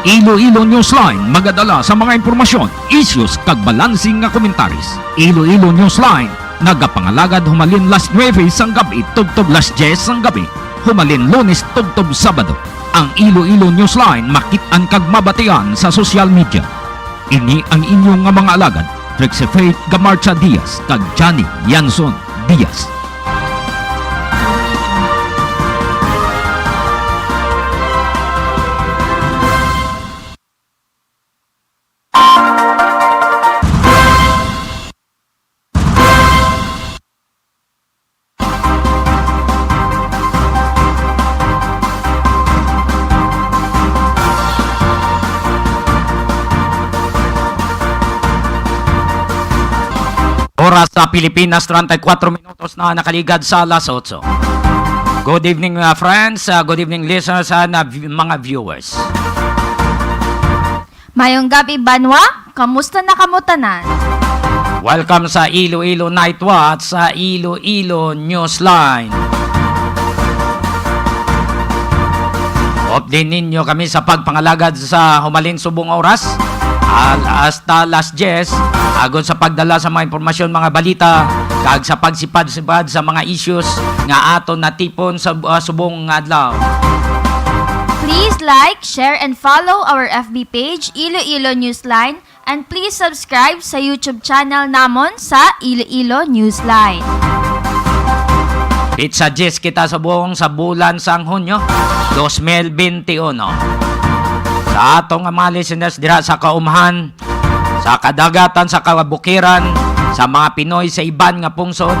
Iloilo Newsline magadala sa mga impormasyon, issues kag balansing nga komentaris. Iloilo Newsline nagapangalagad humalin las 9 sang gabi tugtog las 10 sang gabi. Humalin Lunes tugtog Sabado. Ang Iloilo Newsline makit-an kag mabatian sa social media. Ini ang inyong nga mga alagad, Trixie Faith Gamarcha Diaz kag Johnny Yanson Diaz. Oras sa Pilipinas, 34 minutos na nakaligad sa alas 8. Good evening friends, good evening listeners and mga viewers. Mayong gabi Banwa, kamusta na kamutanan? Welcome sa Iloilo Night Watch sa Iloilo Newsline. Update ninyo kami sa pagpangalagad sa humalin subong oras hasta las 10 agon sa pagdala sa mga impormasyon, mga balita kag sa pagsipad-sipad sa mga issues nga aton natipon sa subong adlaw. Please like, share, and follow our FB page, Iloilo Newsline, and please subscribe sa YouTube channel namon sa Iloilo Newsline. Pizza Jess kita sa bulan sang Hunyo 2021. Sa atong mga listeners dira sa kaumahan, sa kadagatan, sa kabukiran, sa mga Pinoy sa iban nga pungsod,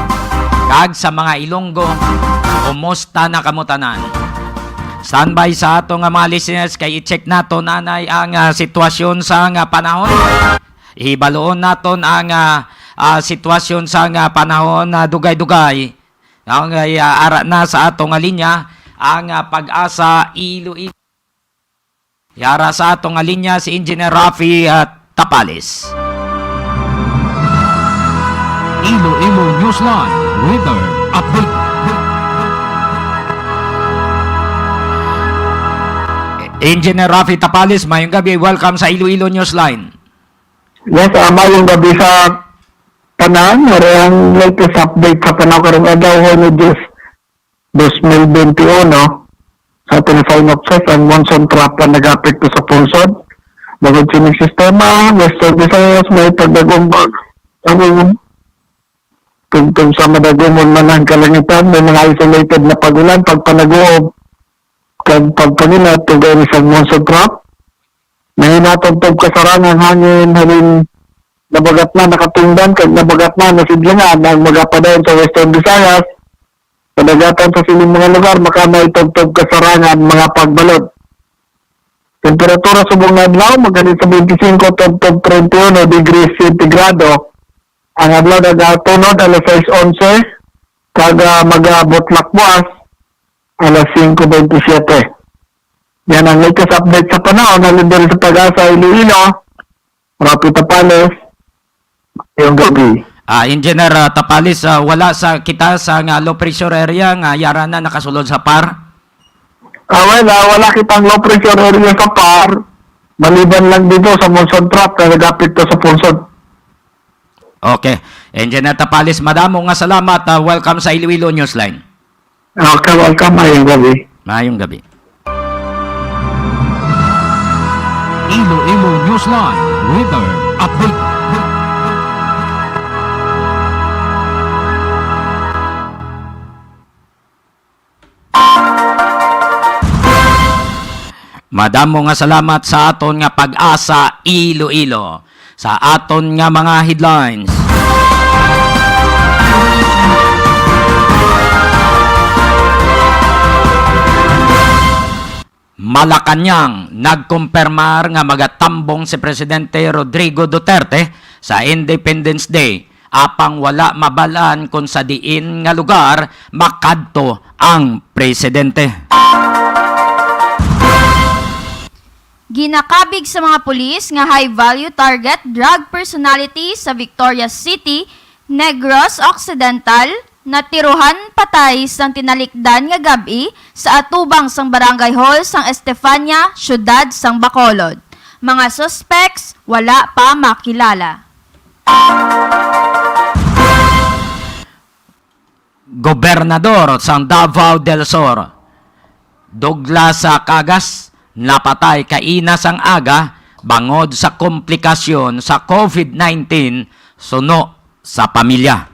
kag sa mga Ilonggo, kumusta na kamutanan? Standby sa atong mga listeners kay i-check naton anay ang sitwasyon sa panahon. Ibaloon naton ang sitwasyon sa panahon na dugay-dugay. Ang ara na sa atong linya ang Pag-asa Iloilo. Yara sa atong linya si Engineer Rafi Tapales. Iloilo Newsline Weather Update. Engineer Rafi Tapales, mayong gabi. Welcome sa Iloilo Newsline. Yes, mayong gabi sa tanan. Ang latest update sa panahon karong adlaw ni Diyos 2021. Sa telephone of check, ang monsoon trap na nag-apekto sa pulsod. Bagod sining sistema, Western Visayas, may pagdagumbag. Ang tungtong sa madagumon man ang kalangitan, may mga isolated na pagulan, pagpanaguob, kag pagpanginat, tugay ni sa monsoon trap. May natagtog kasarangan hangin, halin nabagat na nakatungdan, kag nabagat na nasidlangan ang magapadayon sa Western Visayas. Kadagatan sa sining mga lugar, maka may tugtog kasarangan, mga pagbalot. Temperatura subong na adlaw, magaling sa 25 tugtog 31 degrees centigrado. Ang adlaw nagatunod, alas 6:11, kaga magabutlak buwas, alas 5:27. Yan ang latest update sa panahon, halindol sa Pag-asa Iloilo, Rafi Tapales, yung gabi. Engineer Tapales, wala sa kita sa low pressure area nga yara na nakasulod sa par? Wala kitang low pressure area sa par. Maliban lang dito sa monsoon trap na nagapit to sa pulsod. Okay. Engineer Tapales, madamo nga salamat. Welcome sa Iloilo Newsline. Okay, welcome. Mayong gabi. Mayong gabi. Iloilo Newsline Weather Update. Madamo nga salamat sa aton nga Pag-asa Iloilo. Sa aton nga mga headlines. Malacanang nagkumpirmar nga magatambong si Presidente Rodrigo Duterte sa Independence Day apang wala mabalaan kung sa diin nga lugar makadto ang presidente. Ginakabig sa mga pulis nga high-value target drug personality sa Victorias City, Negros Occidental, natiruhan patay sang tinalikdan nga gabi sa atubang sang barangay hall sang Estefania, syudad sang Bacolod. Mga suspects wala pa makilala. Gobernador sang Davao del Sur, Douglas Cagas, napatay kaina sang aga bangod sa komplikasyon sa COVID-19 suno sa pamilya.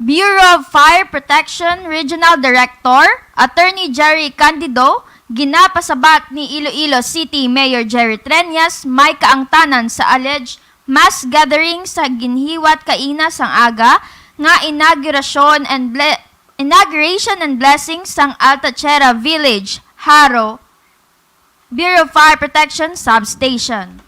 Bureau of Fire Protection Regional Director, Attorney Jerry Candido, ginapasabat ni Iloilo City Mayor Jerry Treñas may kaangtanan sa alleged mass gathering sa ginhiwat kaina sang aga nga inauguration and blessing sang Altachera Village, Haro, Bureau of Fire Protection Substation.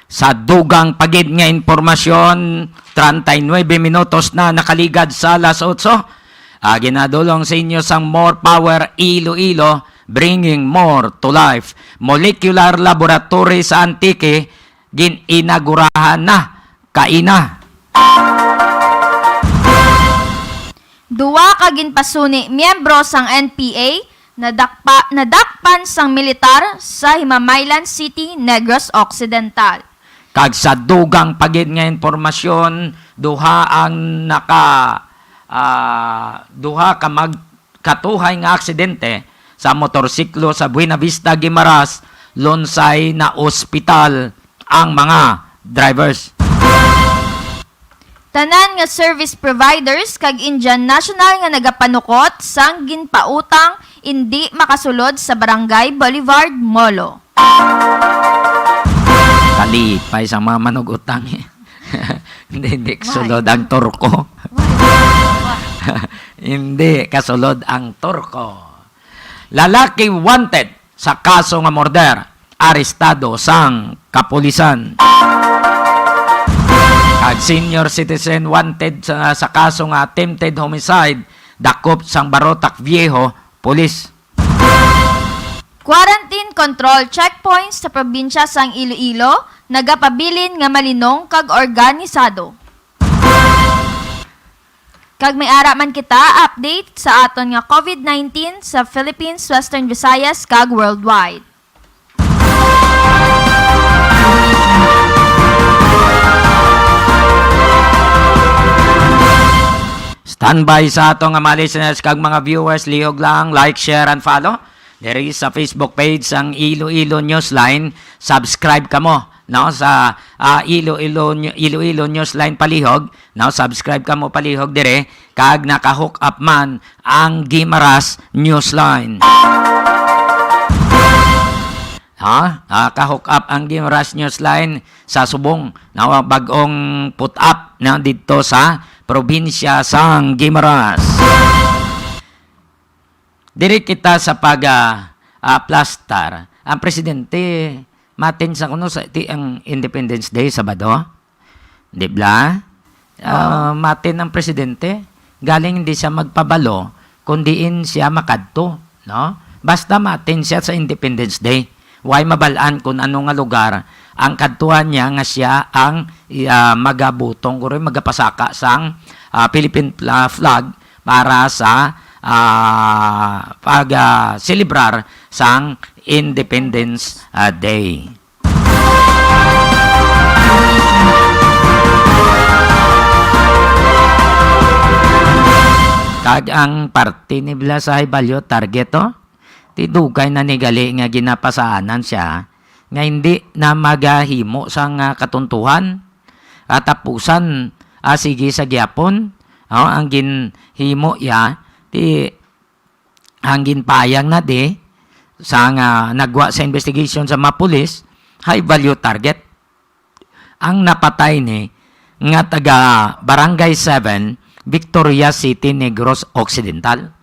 Sa dugang pagid nga impormasyon, 39 minutos na nakaligad sa alas 8. Ginadulong sa inyo sang More Power Iloilo, bringing more to life. Molecular Laboratory sa Antique, gininagurahan na kaina. Duwa ka ginpasuni miyembro sang NPA nadakpan sang militar sa Himamaylan City, Negros Occidental. Kag sa dugang pagid nga impormasyon, duha ka magkatuhay nga aksidente sa motorsiklo sa Buena Vista, Guimaras, lonsay na ospital ang mga drivers. Tanan nga service providers kag Indian National nga nagapanukot sang ginpautang hindi makasulod sa Barangay Boulevard, Molo. Kalipay sa mga manugutang. Hindi kasulod ang turko. Hindi kasulod ang turko. Lalaki wanted sa kaso nga murder, arestado sang kapulisan. Kag senior citizen wanted sa kaso nga attempted homicide, dakop sang Barotac Viejo, pulis. Quarantine control checkpoints sa probinsya sang Iloilo, nagapabilin nga malinong kag organisado. Kag may ara man kita update sa aton nga COVID-19 sa Philippines, Western Visayas kag worldwide. Standby sa ato nga mga listeners kag mga viewers, lihog lang, like, share, and follow. There is sa Facebook page ang Iloilo Newsline. Subscribe ka mo, no, sa Iloilo Newsline palihog. No, subscribe ka mo palihog dire kag naka-hook up man ang Guimaras Newsline. Ka-hook up ang Guimaras Newsline sa Subong. No, bagong put up na dito sa probinsya sang Guimaras. Diri kita sa plastar. Ang presidente matin sa kuno sa ang Independence Day Sabado. Di ba? Matin ang presidente. Galing hindi siya magpabalo kundiin siya makadto, no? Basta matin siya sa Independence Day. Way mabalaan kung ano nga lugar ang kadtuan niya nga siya ang magabutong kuro magapasaka sang Philippine flag para sa celebrar sang Independence Day. Kag ang parte ni Blasay Balyo target tidugay na nigali nga ginapasaanan siya nga hindi na magahimo sang katuntuhan katapusan sige sa gyapon ang ginhimo ya ti ang ginpayang na di sa nga nagwa sa investigation sa mga pulis high value target ang napatay ni nga taga Barangay 7 Victoria City, Negros Occidental.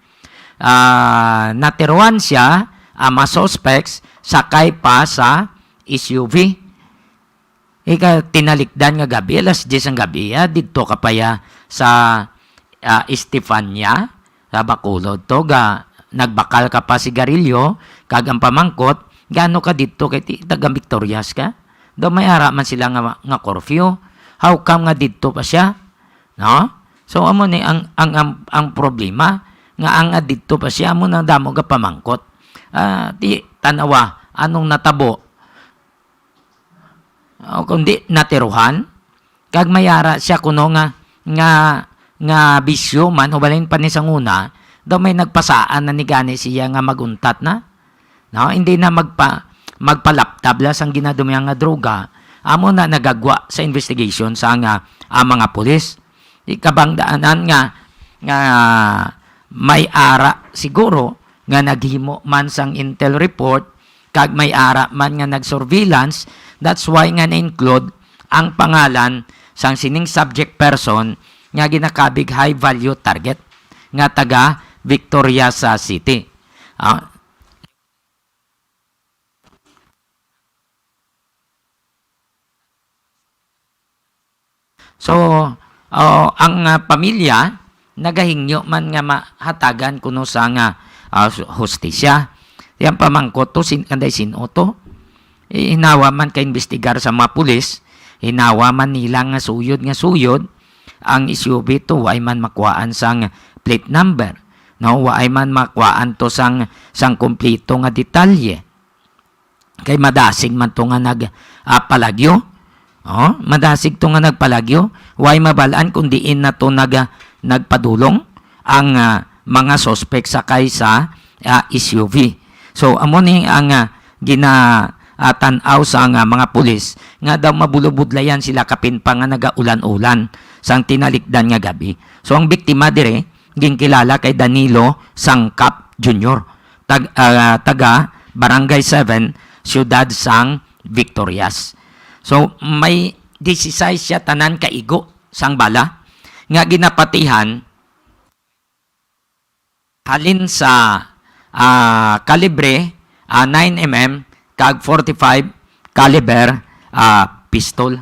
Natiruan siya ang mga suspects sakay pa sa SUV. Tinalikdan nga gabi, alas 10 ang gabi, dito kapaya sa Estefania, sa Bacolod to, nagbakal ka pa sigarilyo, kag ang pamangkot, gaano ka dito, kay taga Victorias ka? Do may ara man sila nga curfew. How come nga dito pa siya? No? So amo ni ang problema nga ang nga dito pa siya amo nang damo ga pamangkot. Di tanawa anong natabo. O kundi natiruhan kag mayara siya kuno nga bisyo man ubalin pa ni sanguna daw may nagpasaan na ni gani siya nga maguntat na. No, hindi na magpalaptab la sang ginadumi nga droga. Amo na nagagwa sa investigation sa nga mga pulis. Ikabang daanan nga may ara siguro nga naghimo man sang intel report kag may ara man nga nag-surveillance. That's why nga na-include ang pangalan sang sining subject person nga ginakabig high value target nga taga Victoria sa City. So, ang pamilya nagahingyo man nga mahatagan kuno sa nga hustisya. Yang pamangkot to kanday sinoto. Hinawa man ka investigar sa mga pulis, hinawa man nila nga suyod ang SUV to ay man makuhaan sang plate number. No, ay man makuhaan to sang kompleto nga detalye. Kay madasig man to nga nagpalagyo. Madasig to nga nagpalagyo. Way mabalaan kung diin na to nagpadulong ang mga suspect sakay sa SUV. So, amo ni ang tanaw sa mga pulis nga daw mabulubudlayan sila kapin pa nga nagaulan-ulan sang tinalikdan nga gabi. So, ang biktima dire, ginkilala kay Danilo Sangkap Jr. Taga Barangay 7, Ciudad Sang Victorias. So, may 16 siya tanan kaigo sang bala nga ginapatihan halin sa kalibre 9mm kag 45 caliber pistol.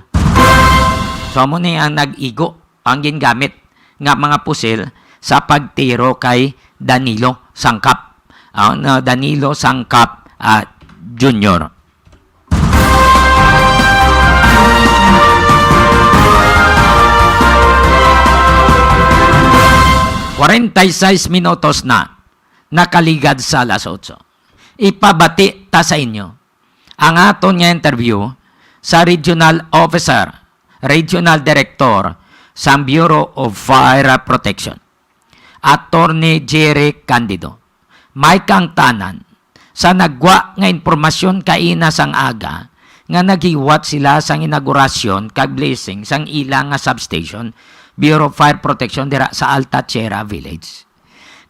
So, mo ni ang nag-igo ang gingamit nga mga pusil sa pagtiro kay Danilo Sangkap. Danilo Sangkap Jr. minutos na nakaligad sa alas 8. Ipabati ta sa inyo ang aton nga interview sa Regional Officer, Regional Director sa Bureau of Fire Protection, Attorney Jerry Candido. May kang tanan sa nagwa nga informasyon kaina sang aga nga nagiwat sila sang inaugurasyon kag blessing sang ilang nga substation Bureau of Fire Protection dira sa Alta Tierra Village.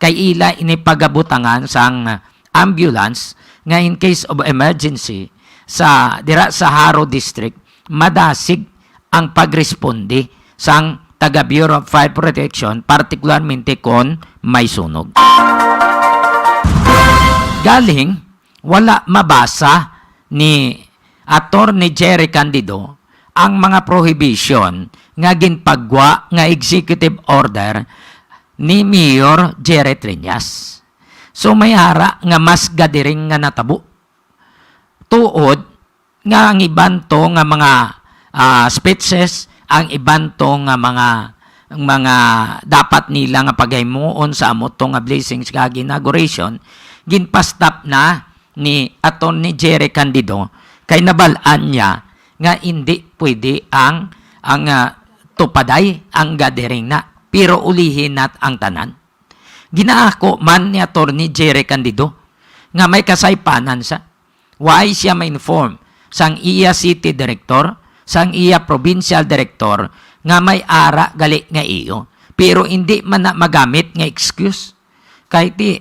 Kay ila inipagabutangan sang ambulance nga in case of emergency sa dira sa Haro District madasig ang pagresponde sang taga Bureau of Fire Protection partikularmente kon may sunog. Galing wala mabasa ni Attorney Jerry Candido ang mga prohibition nga ginpagwa nga executive order ni Mayor Jerry Triñas. So may hara nga mas gadiring nga natabo. Tuod nga ang iban to nga mga speeches, ang iban to nga mga dapat nila nga pagaymuon sa amo to nga blessings kag inauguration ginpastap na ni Attorney Jerry Candido kay nabalaan niya nga hindi pwede ang tupaday ang gathering na pero ulihin nat ang tanan. Ginaako man ni Attorney Jerry Candido nga may kasaypanan sa why siya ma-inform sang iya city director, sang iya provincial director nga may ara gali nga iyo pero hindi man na magamit nga excuse kay ti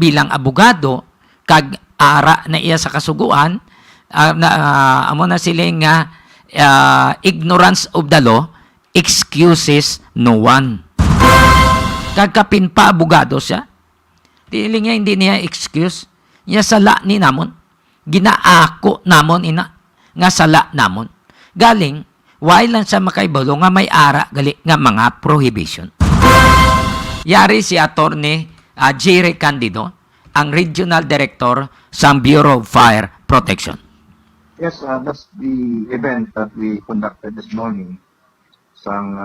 bilang abogado kag ara na iya sa kasuguan amo na sila nga ignorance of the law excuses no one. Kagkapin pa abogado siya. Dili nga hindi niya excuse. Niya sala ni namon. Ginaako namon ina. Nga sala namon. Galing, why lang sa makaibalo nga may ara gali nga mga prohibition. Yari si Attorney Jerry Candido, ang Regional Director sa Bureau of Fire Protection. Yes, that's the event that we conducted this morning. sang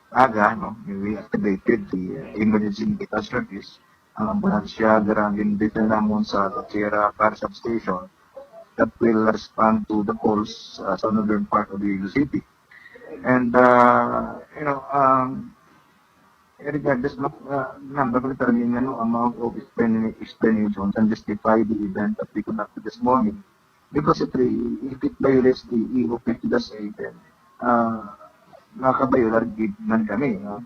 aga, no, we activated the emergency medical service. Ang ambulansya garangin dito namon sa Tachira Fire Substation that will respond to the calls sa northern part of the city. And, regardless of number of determine amount of explanations and justify the event that we conducted this morning. Because if it violates the EOP to the same, then nakakabayular man kami. No?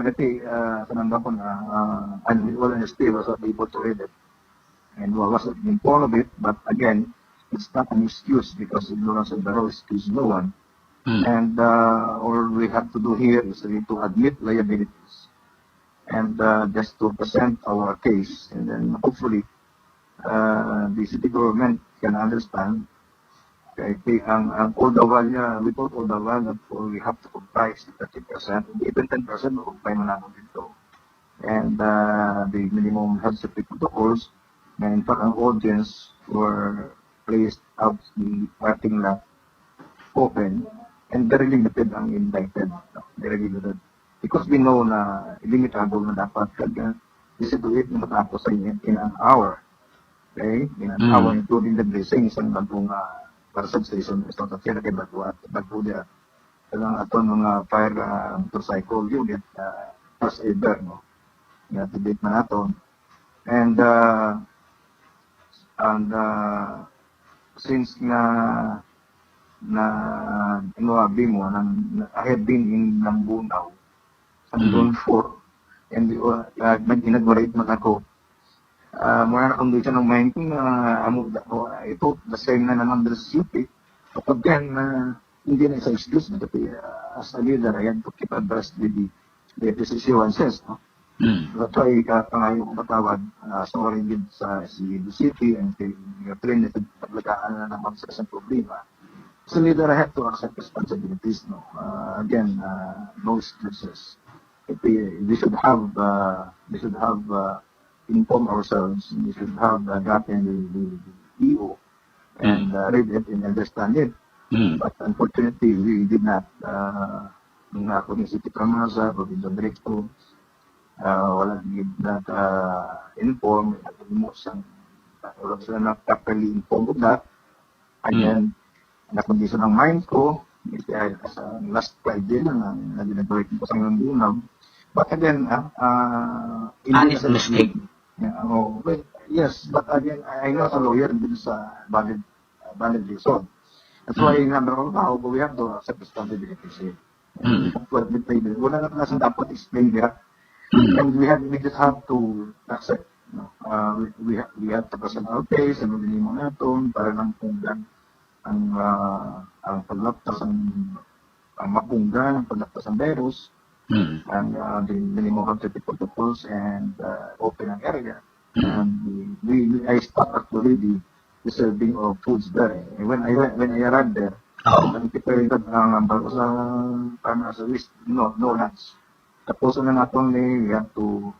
Kasi sananda ko na unusual and still was not able to read it. And was informed of it, but again, it's not an excuse because ignorance of the law excuse no one. And all we have to do here is really to admit liabilities and just to present our case. And then hopefully, the city government can understand. Okay, ang all-the-while niya, without all-the-while, we have to comply sa 30%, even 10% comply mo namin dito. And the minimum health safety protocols, na in fact, ang audience were placed out the parking lot open, and very limited ang invited. Very limited. Because we know na limitado na dapat kaya this is it na matapos in an hour. Okay? In an hour, including the blessings ang bagong para substation is not a fair kay bago dia. Kailangan ato mga fire motorcycle unit first aider, no? I-activate man nato. And since na inuabi mo I have been in Nambunaw sa Zone 4 and nag-inaugurate man ako. Muna na kung dito ng mind ko ito, the same na naman sa city. Kapag yan, hindi na isa excuse na kasi as a leader, I have to keep abreast with the decisions, no? That's why pangayon kong patawad sa orin sa city and yung train na paglagaan na naman sa isang problema. As a leader, I have to accept responsibilities, no? Again, no excuses. We should have inform ourselves. We should have gotten the EO and read it and understand it. But unfortunately, we did not. Nung ako ni City Pramasa, Provincial Director, wala not inform. Wala sila na properly informed of that. And then, nakondisyon ang mind ko, sa last Friday na nag-break ko sa Nambunaw. But again, honest mistake. Well, yes, but again, I know as a lawyer, this is a valid reason. That's why, number one, we have to accept responsibilities here. Wala na nasa dapat explain there. And we just have to accept. We have to present our case, ano din mo natin, para lang punggan ang paglaptas, ang mapunggan, ang paglaptas ng virus. And the minimum health safety protocols and open an area. And I stopped actually the serving of foods there. And when I arrived there, nagpiprepared ang bago sa list, no lunch. Tapos na natin we have to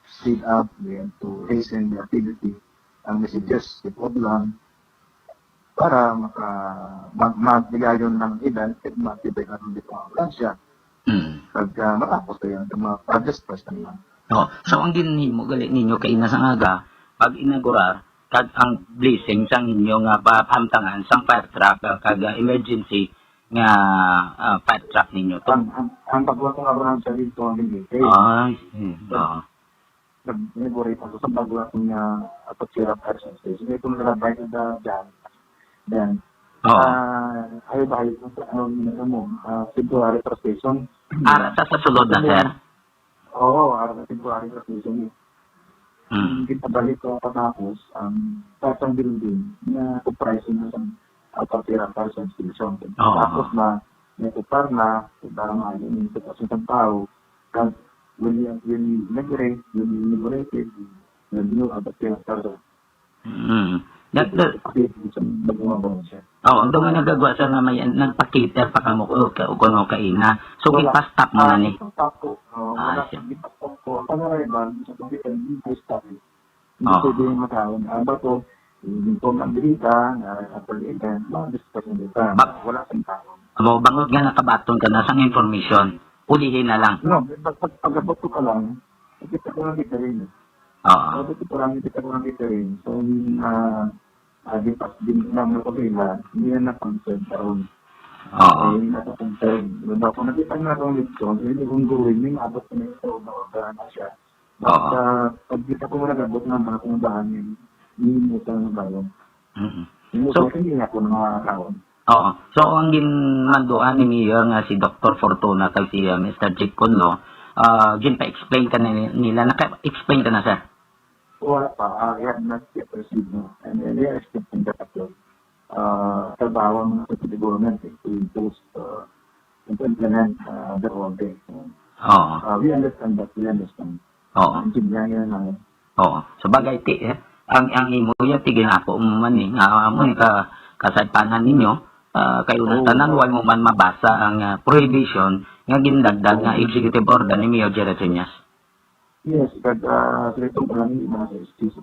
speed up, we have to hasten the activity. Ang messages, ipod lang, para magbigayon ng event at matibay natin dito ang ambulansya. Pag matapos kayo ang mga projects first naman. So ang ginimo gali ninyo kay nasangaga pag inaugurar kag ang blessing sang inyo nga pahamtangan sang fire truck kag emergency nga fire truck ninyo to. Ang pagbuhat ng ambulansya dito ang limite. Nag-inaugurate ako sa pagbuhat ng Tachira Fire Station. Ito nilabay na dyan. Then, ayaw mo, February Station. Sa sulod na, sir? Oo, sa February Station. Kita balik ko patapos ang tatang building na comprising ng Tachira Fire Station. Tapos na, natupar na, parang yung sitwasyon ng tao, when inaugurated, the new Tachira Fire ang nga nagagawa sa nga may nagpakita pa kamo kuno kaina. So gipastak mo na ni. Siya. Hindi din matawag. Bato, yung pong ang bilita, na event, mga discussion dito. Wala sa tao. Amo bangod nga nakabaton ka na sang information, ulihin na lang. No, pag-abot ko pa lang, kita ko lang kita rin. Oo. Kita ko lang kita rin. So, di pas din naman ko sila, hindi na na-concern karon. Oo. Hindi na na-concern. Kung nakita nga itong leksyon, hindi kong gawin, may abot ko na ito, na siya. Oo. Pag kita ko nag-abot ng mga kung bahanin, hindi mo ito na bayan. Mhm. So, hindi nga po ng mga kaon. Oo. So, ang ginmanduan ni Mayor nga si Dr. Fortuna kay si Mr. Jake Conlo, ginpa-explain ka na nila, naka-explain ka na sir. Wala pa, I have not yet received no. And they are expecting that after trabaho ng sa government to impose, to implement the whole thing. Oo. We understand that, we understand. Oo. Ang sinigyan nyo namin. Oo. So, bagay, ang imo yan, tigil ako man nga mo ka kasadpanan ninyo, kayo na tanan, wal mo man mabasa ang prohibition nga gindagdag nga executive order ni Mayor Jerry Trinas. Yes, but ito ko lang yung mga excuse.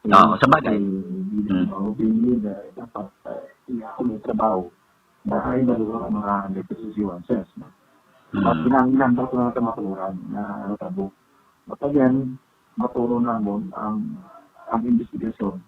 Oo, sa bagay. Hindi dapat ako may trabaho na ay nagawa ang mga decisions. At pinangilan ko na kamaturan na natabo. At again, maturo na mo ang investigation.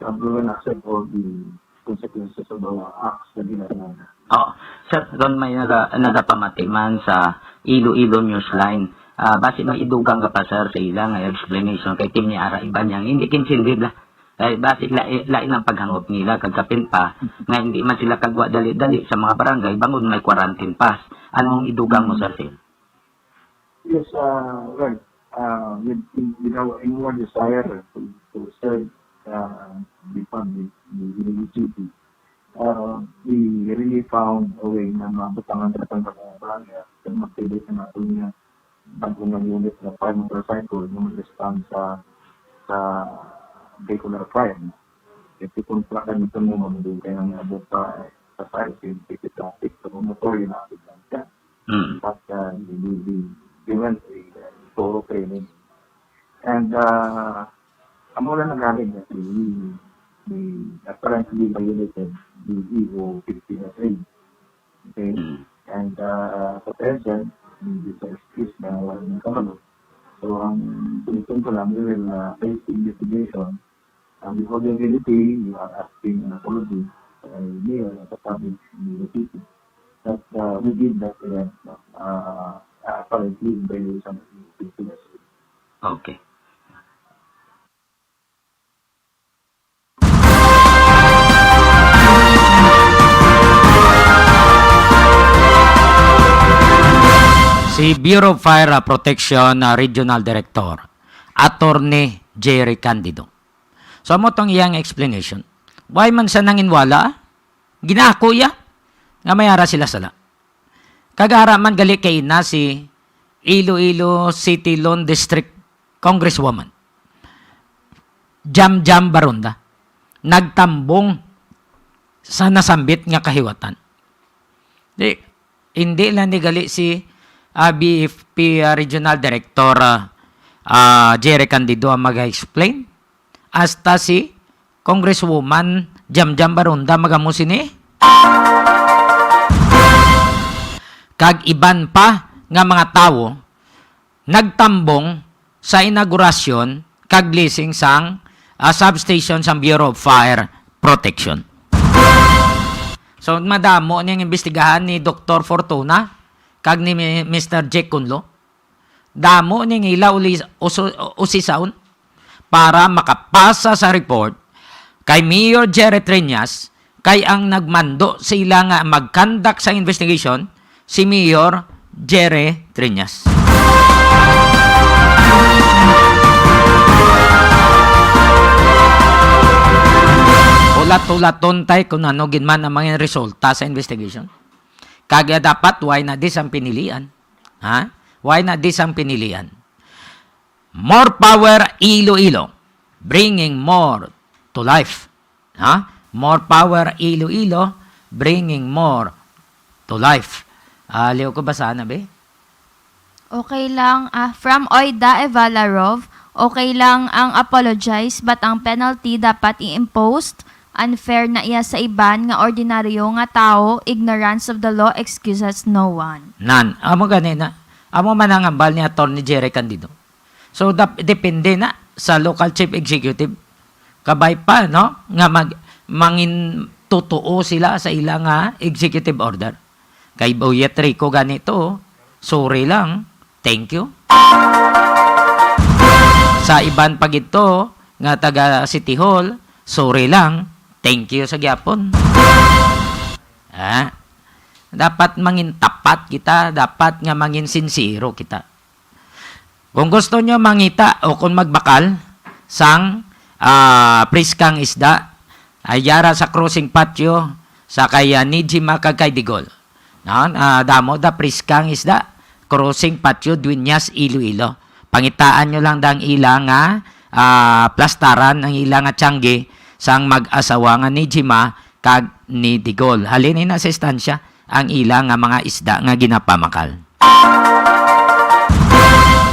Sabi na accept all the consequences of our acts na ginagawa. Oo. Sir, doon may nagapamati man sa Iloilo Newsline. Base may idugang ka pa sir sa ilang explanation kay Tim ni Ara iba niyang hindi kinsindid la. Base lain ang paghangot nila kagkapin pa nga hindi man sila kagwa dali-dali sa mga barangay bangod may quarantine pass. Anong idugang mo sir Phil? Yes, right. With our desire to serve the public, the city, we really found a way na mabutangan sa pagkakabarangay at mag-pili sa natin niya bagong unit na 5 motorcycle yung respond sa vehicular crime. Ito kung plakan ito mo mamudugay ng abot sa fire scene, ticket traffic, sa motor yung natin lang siya. But we went a thorough training. And amo lang nagaling na we apparently violated the EO 15 okay? And sa present, hindi sa excuse na wala ng kamalo. So, ang tulitin ko lang, we will face the investigation. And before the reality, you are asking an apology by Mayor at the public in the city. That we did that event, apparently in violation of the 15. Okay. Si Bureau of Fire Protection Regional Director, Attorney Jerry Candido. So mo tong iyang explanation. Why man sa nanginwala? Ginako ya nga mayara sila sala. Kagara man gali kay na si Iloilo City Lone District Congresswoman Jam Barunda nagtambong sa nasambit nga kahiwatan. Hindi lang ni gali si BFP Regional Director Jerry Candido ang mag-explain. Hasta si Congresswoman Jam Barunda magamusin ni. Kag iban pa nga mga tao nagtambong sa inaugurasyon kag blessing sang substation sa Bureau of Fire Protection. So madamo niyang imbestigahan ni Dr. Fortuna kag ni Mr. Jake Conlo. Damo ning ila usisaon para makapasa sa report kay Mayor Jerry Trinas kay ang nagmando sa ila nga mag-conduct sa investigation si Mayor Jerry Trinas. Ulat-ulaton tayo kung ano ginman ang mga resulta sa investigation. Kaya dapat, why na this ang pinilian? Ha? Why na this ang pinilian? More power Iloilo. Bringing more to life. Ha? More power Iloilo. Bringing more to life. Liw ko ba sana, be? Okay lang. From Oida Evalarov, okay lang ang apologize but ang penalty dapat i-imposed Unfair na iya sa iban nga ordinaryo nga tao, ignorance of the law excuses no one. Nan, amo ganina. Amo man ang ambal ni Atty. Jerry Candido. So depende na sa local chief executive. Kabay pa no nga mangin totoo sila sa ilang executive order. Kay Boyet Rico ganito, sorry lang. Thank you. Sa iban pag ito nga taga City Hall, sorry lang. Thank you sa gyapon. Dapat mangin tapat kita, dapat nga mangin sincero kita. Kung gusto nyo mangita o kung magbakal sang priskang isda, ayara sa crossing patio sa kaya Nijima kagkay Digol. Damo da priskang isda, crossing patio Dueñas Iloilo. Pangitaan nyo lang dang ilang plastaran ng ilang tiyangge sang mag-asawa nga ni Jima kag ni Digol. Halin na sa istansya ang ilang mga isda nga ginapamakal.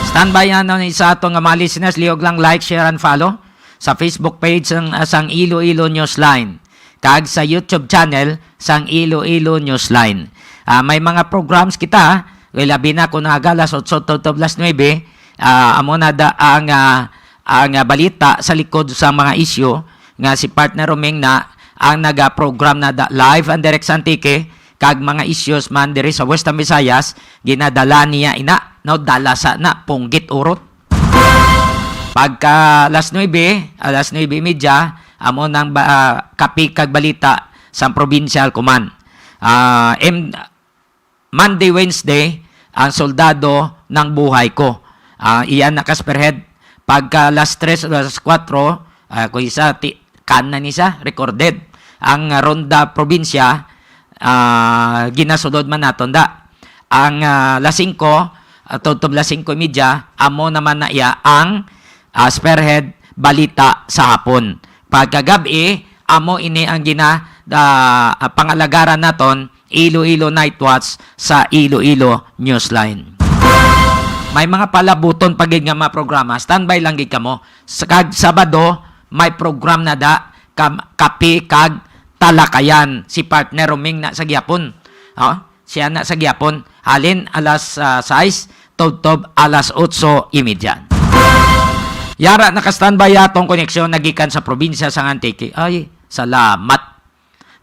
Standby na ni sa ato nga mga listeners, liog lang like, share, and follow sa Facebook page sang Iloilo Newsline kag sa YouTube channel sang Iloilo Newsline. May mga programs kita, labi na kung nagalas 8:09, amo na da ang balita sa likod sa mga isyu nga si partner Romeng na ang naga-program na live and direct sa Antique kag mga issues man diri sa Western Visayas ginadala niya no dala sa na punggit urot. Pagka alas 9:30 amo nang kapi kag balita sa provincial command. Monday, Wednesday ang soldado ng buhay ko. Iyan nakasperhead pagka alas 3 alas 4 kung isa kanan isa recorded ang ronda probinsya ginasulod man naton da ang las 5 tutob las 5:30 amo naman na iya ang spearhead balita sa hapon. Pagkagabi amo ini ang pangalagaran naton Iloilo Night Watch sa Iloilo Newsline. May mga palabuton pagid nga mga programa. Standby lang gid kamo. Kag Sabado may program na da kapi kag talakayan si partner Romeng na sa gyapon. Siya na sa gyapon. Halin alas 6, tob alas 8:30. Yara naka-standby atong koneksyon nagikan sa probinsya sa Antique. Ay, salamat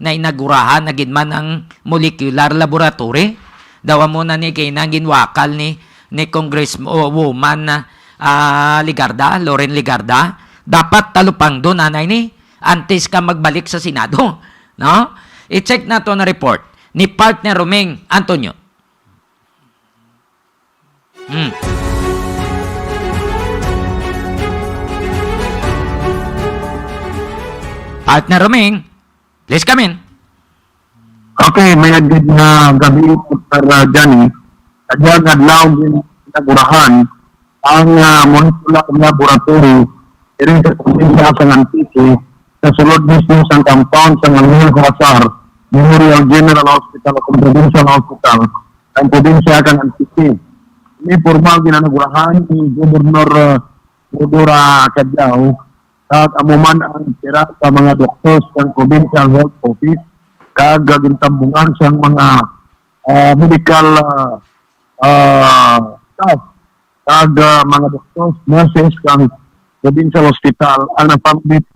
na inagurahan na gid man ang molecular laboratory. Dawa mo na ni kay nang ginwakal ni Congresswoman na Ligarda, Loren Ligarda. Dapat talupang doon, anay ni. Antes ka magbalik sa Senado. No? I-check na to na report ni partner Romeng Antonio. Partner Romeng, please come in. Okay, may agad na gabi para Johnny. Kaya adlaw din inagurahan ang molecular laboratory iring sa probinsya sa Antique sa sulod mismo sa compound sa Manuel Corazar Memorial General Hospital o Provincial Hospital ang probinsya ng Antique. May formal ginanagurahan ni Gobernador Rodora Cadyao at amuman ang tira sa mga doktor ng Provincial Health Office kag gintambungan sa mga medical staff kag mga doktor, nurses kang Provincial Hospital ang napambit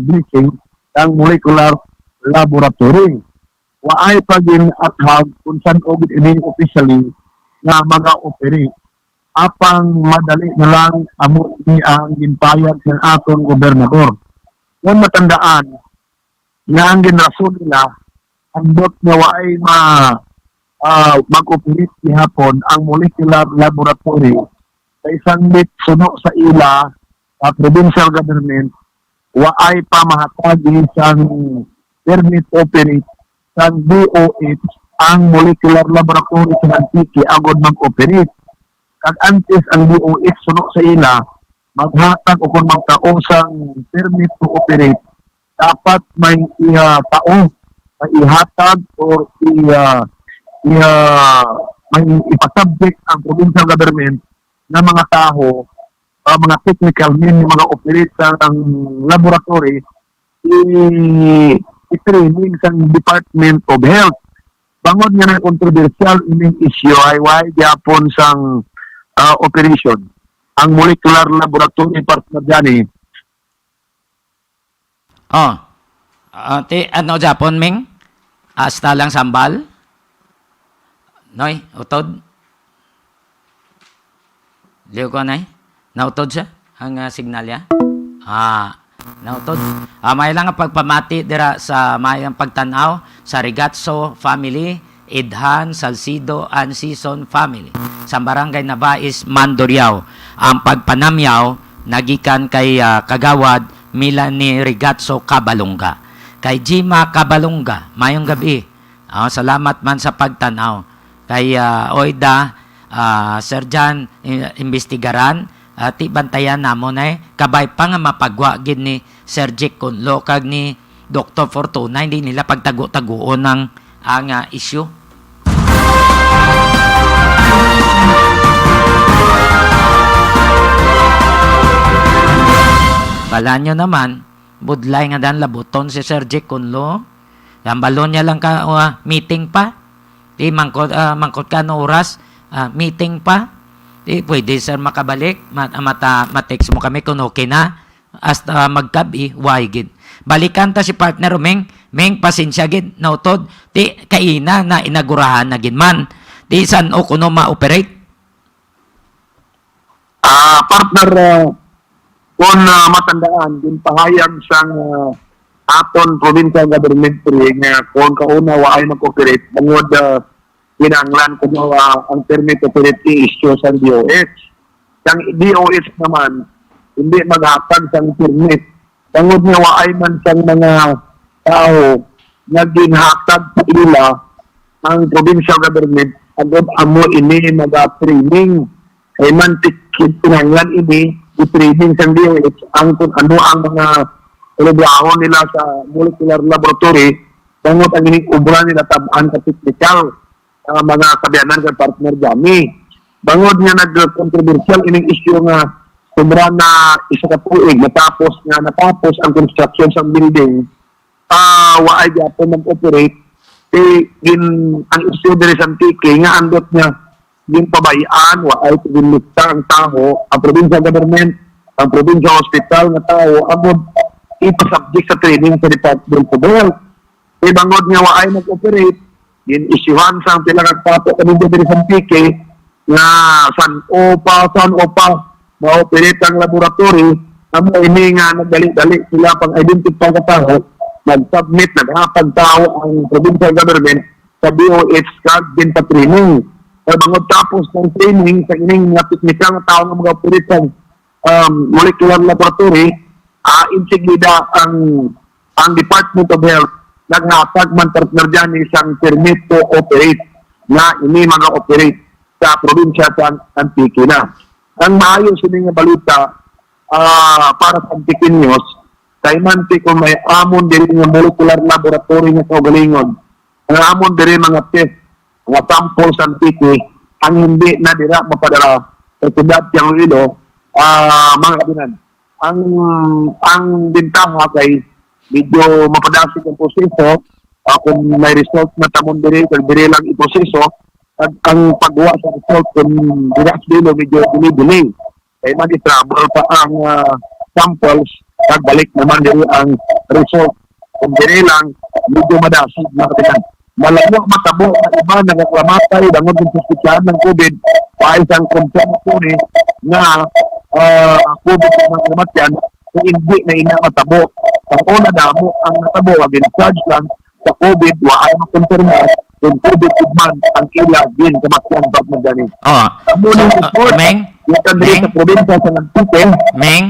bleaching ng molecular laboratory. Waay pagin at hag kung saan ogid ini officially nga mga operate apang madali na lang amo ni ang ginpayag ng atong gobernador. Kung matandaan nga ang ginrason nila ang bot nga waay mag-operate hapon ang molecular laboratory sa isang bit suno sa ila provincial government waay pa mahatagi sang permit operate sang DOH ang molecular laboratory sa Antique agod mag-operate. Kag antes ang DOH suno sa ila maghatag o kung magtaong sang permit to operate dapat may tao may ihatag o may ipasubject ang provincial government na mga tao, mga technical men, mga operate sa laboratory i-training sa Department of Health. Bangod nga ng controversial ining issue ay why gyapon sang operation. Ang molecular laboratory partner dyan Oh. Ano Japon, Ming? Asta lang sambal? Noy, utod? Liyo ko na nautod siya? Ang signal niya? Nautod. May lang ang pagpamati dira sa may ang pagtanaw sa Rigazzo family, Idhan, Salcido, and Season family. Sa barangay Nabais, Mandurriao. Ang pagpanamyaw nagikan kay Kagawad Milani Rigazzo Cabalonga. Kay Jima Cabalonga, mayong gabi. Salamat man sa pagtanaw. Kay Oida, Sir John, imbestigaran, ti bantayan namon kabay pa nga mapagwagin ni Sir Jake Conlo kag ni Dr. Fortuna, hindi nila pagtago-taguon ng ang issue. Kala nyo naman, budlay nga dan labuton si Sir Jake Conlo. Ang balon niya lang ka meeting pa. Di mangkot ka no oras, meeting pa. Di pwede sir makabalik, matext mo kami kung okay na. Hasta magkabi, why gid. Balikan ta si partner Meng, pasensya gid, nautod. Di kaina na inagurahan na gid man. Di san o kuno ma-operate. Partner, kung matandaan, din pahayag sang aton provincial government nga kung kauna wa ay mag-operate, bangod kinanglan kung ang permit operate issue sa DOH. Ang DOH naman, hindi maghatag sang permit. Bangod nga wa ay man sang mga tao na ginhatag sa ila ang provincial government agad amo ini mag-training. Ay man kinanglan ini i-training sa DOH ang kung ano ang mga trabaho nila sa molecular laboratory, bangod ang ining ubra nila tabaan sa technical mga kabiyanan ng partner Jami. Bangod nga nag-controversial ining issue nga sobra na isa ka tuig natapos ang construction sa building, wa ay gyapon mag-operate ang issue diri sa Antique nga andot nga yung pabayaan, wa ay pinilita ang tao, ang provincial government, ang provincial hospital nga tao, agod ipasubject sa training sa Department of Health. Bangod nga wa ay mag-operate, yung isyuhan sa pila kagpapo kami diri sa Antique nga san o pa ma-operate ang laboratory, amo ini nga nagdali-dali sila pang identify ka tao, nag-submit, naghapag tao ang provincial government sa DOH kag din pa training. Bangod tapos ng training sa ining nga technical nga tao nga mag-operate sa molecular laboratory, insigida ang Department of Health naghatag man partner dyan isang permit to operate na ini mag-operate sa probinsya sa Antique na. Ang maayos ini nga balita para sa Antique News, kay manti kung may amon diri nga molecular laboratory nga kaugalingon, ang amon diri mga test, mga sample sa Antique, ang hindi na dira mapadala sa siyudad yang Iloilo, mga kabinan. Ang bintaha kay medyo mapadasig ang proseso, kung may result na tamon diri lang iproseso, at ang paggawa sa result kung dira sa Iloilo medyo delay. Kaya mag-travel pa ang samples, pagbalik naman diri ang result. Kung diri lang, medyo madasig na kabinan. Malawak matabo na iba nagaklamatay bangod yung suspitsyahan ng COVID pa isang confirmatory na COVID na kamatyan kung hindi na inamatabo. Ang una damo ang natabo agin charge lang sa COVID wa ay makonfirma kung COVID man ang ila din kamatyan pag magani. Muna report Meng, yung kandili sa probinsya sa Antique. Meng,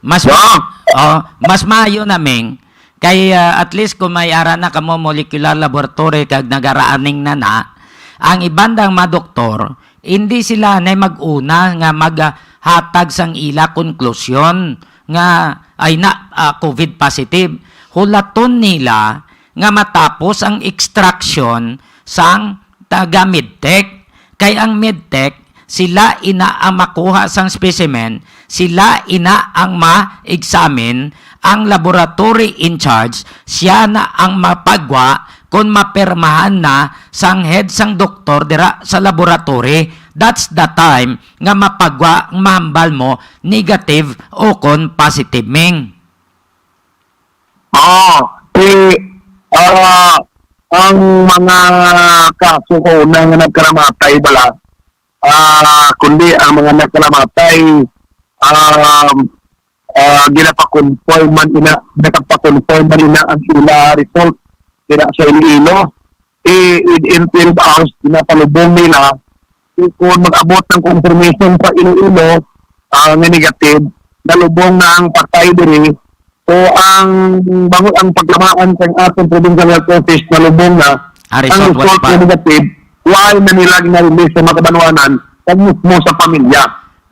mas maayo na Meng. Kay at least kung may ara na kamo molecular laboratory kag nagaraaning na ang ibandang madoktor, hindi sila na mag-una nga maghatag sang ila konklusyon nga ay na COVID positive. Hulaton nila nga matapos ang extraction sang taga medtech. Kay ang medtech sila ina ang makuha sang specimen, sila ina ang ma-examine ang laboratory in charge, siya na ang mapagwa kung mapirmahan na sang head sang doktor dira sa laboratory. That's the time nga mapagwa ang mahambal mo negative o kon positive, Ming. Ang mga kaso ko na nagkaramatay bala, kundi ang mga nagkaramatay, ginapakonform man ina ang sila result kaya sa Iloilo. In 12 hours, pinapalubong nila. Kung mag-abot ng confirmation sa Iloilo, nga negative, nalubong na ang patay diri. So, ang bangon ang paglamaan sa ating provincial health office, nalubong na. Ang Ang result result was na negative, while na nila ginarelease sa mga kabanwanan, pag mismo sa pamilya.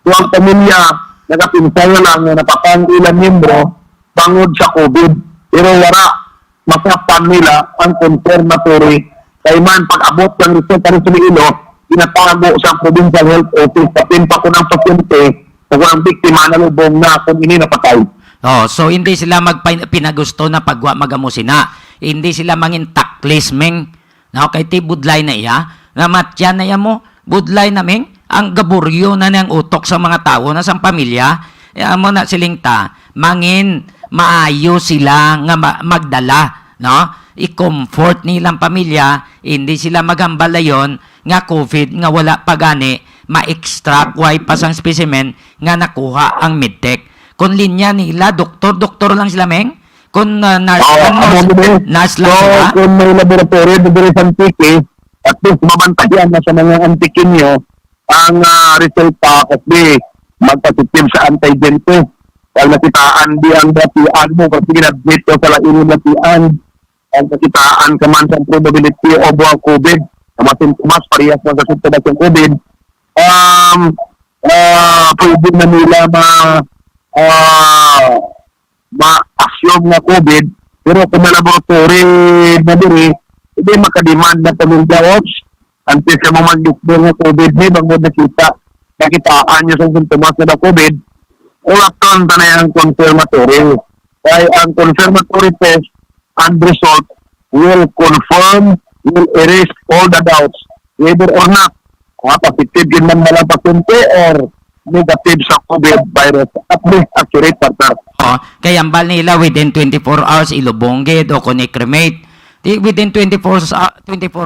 So, ang pamilya, nakapinsaya lang na napapang ilang membro, bangod sa COVID. Pero wala, masapan nila ang confirmatory. Kaya man, pag-abot ng result sa Iloilo, pinatago sa provincial health office, kapin pa ko ng pasyente, kung ang biktima na lubong na kung ini napatay. Oh, so hindi sila pinagusto na pagwa magamusin na. Hindi sila mangin taklis, Ming. No, kay ti budlay na iya, nga matya na iya mo, budlay na, Ming, ang gaburyo na niyang utok sa mga tao na sa pamilya. Mo na siling ta, mangin maayo sila nga magdala, no? I-comfort nilang pamilya, hindi sila magambala yon nga COVID nga wala pa gani ma-extract way pa sang specimen nga nakuha ang medtech. Kung linya nila, doktor lang sila, Meng? Kung nurse lang sila? Kung may laboratory, dito sa Antique, at least mabantayan na sa mga antikin nyo ang resulta kasi magpositive sa antigen test. Dahil nakitaan di ang datian mo kasi ginadmit ko sa lain datian. Ang nakitaan ka man sa probability of COVID. Mga sintomas, parehas na sa sintomas ng COVID. Pwede na nila ma-assume nga COVID, pero kung may laboratory na diri, hindi makademand na pamilya watch until sa mga mag-doktor nga COVID, may bangod nakitaan nyo sa sintomas na COVID, ulapton na yung confirmatory. Kaya ang confirmatory test and result will confirm, will erase all the doubts, whether or not, positive yun man malang pasyente or negative sa COVID virus, at least accurate partner. Oh, kaya ambal nila within 24 hours ilubongged o kunikremate. Within 24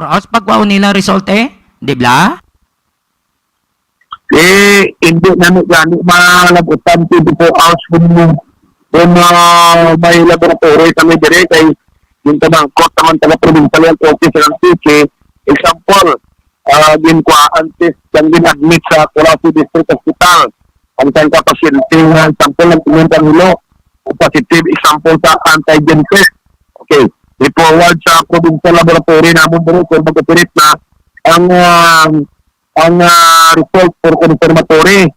hours, pagwaw nila result di ba? Hindi na gani malabutan 24 hours kung may laboratory kami dire kay yung tabangkot naman taga provincial health office ng Antique. Example, ginkuhaan test yang ginadmit sa Corazon District Hospital. Ang saan ka pasyente nga sample ng Pimentan Hilo, positive example sa antigen test. Okay, i-forward sa provincial laboratory namun dito kung mag-operate na ang result for confirmatory.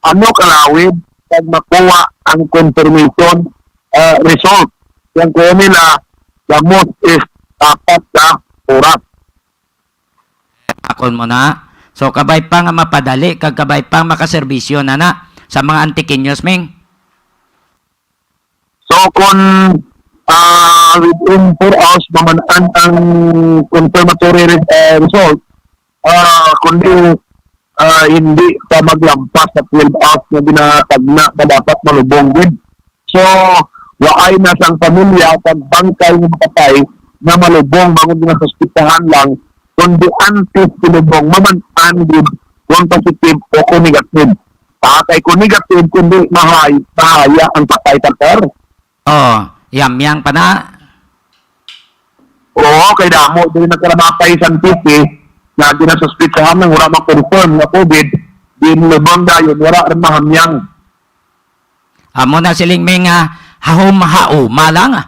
Ano kalawid pag makuha ang confirmation result? Yang ko nila, the most is 4 na oras. Akon mo na. So, kabay pa nga mapadali, kabay pa makaserbisyo na sa mga antikinyos, Ming. So, kung within 4 hours mamanaan ang confirmatory result, kundi hindi pa maglampas sa 12 hours na binatagna na dapat malubong din. So, waay na sang pamilya pagbangkay ng patay na malubong bangon din sa hospitalan lang, kundi antes pinubong mamanaan din kung positive o kung negative. Kay kung negative, kundi mahaya ang patay partner. Oh, yamyang pa na. Oo, kay damo din nagkaramatay sa Antique na dinasuspitsahan ng wala ma-confirm na COVID, din lubang dayon, wala rin mahamyang. Amo na siling Ming hahum-hauma lang.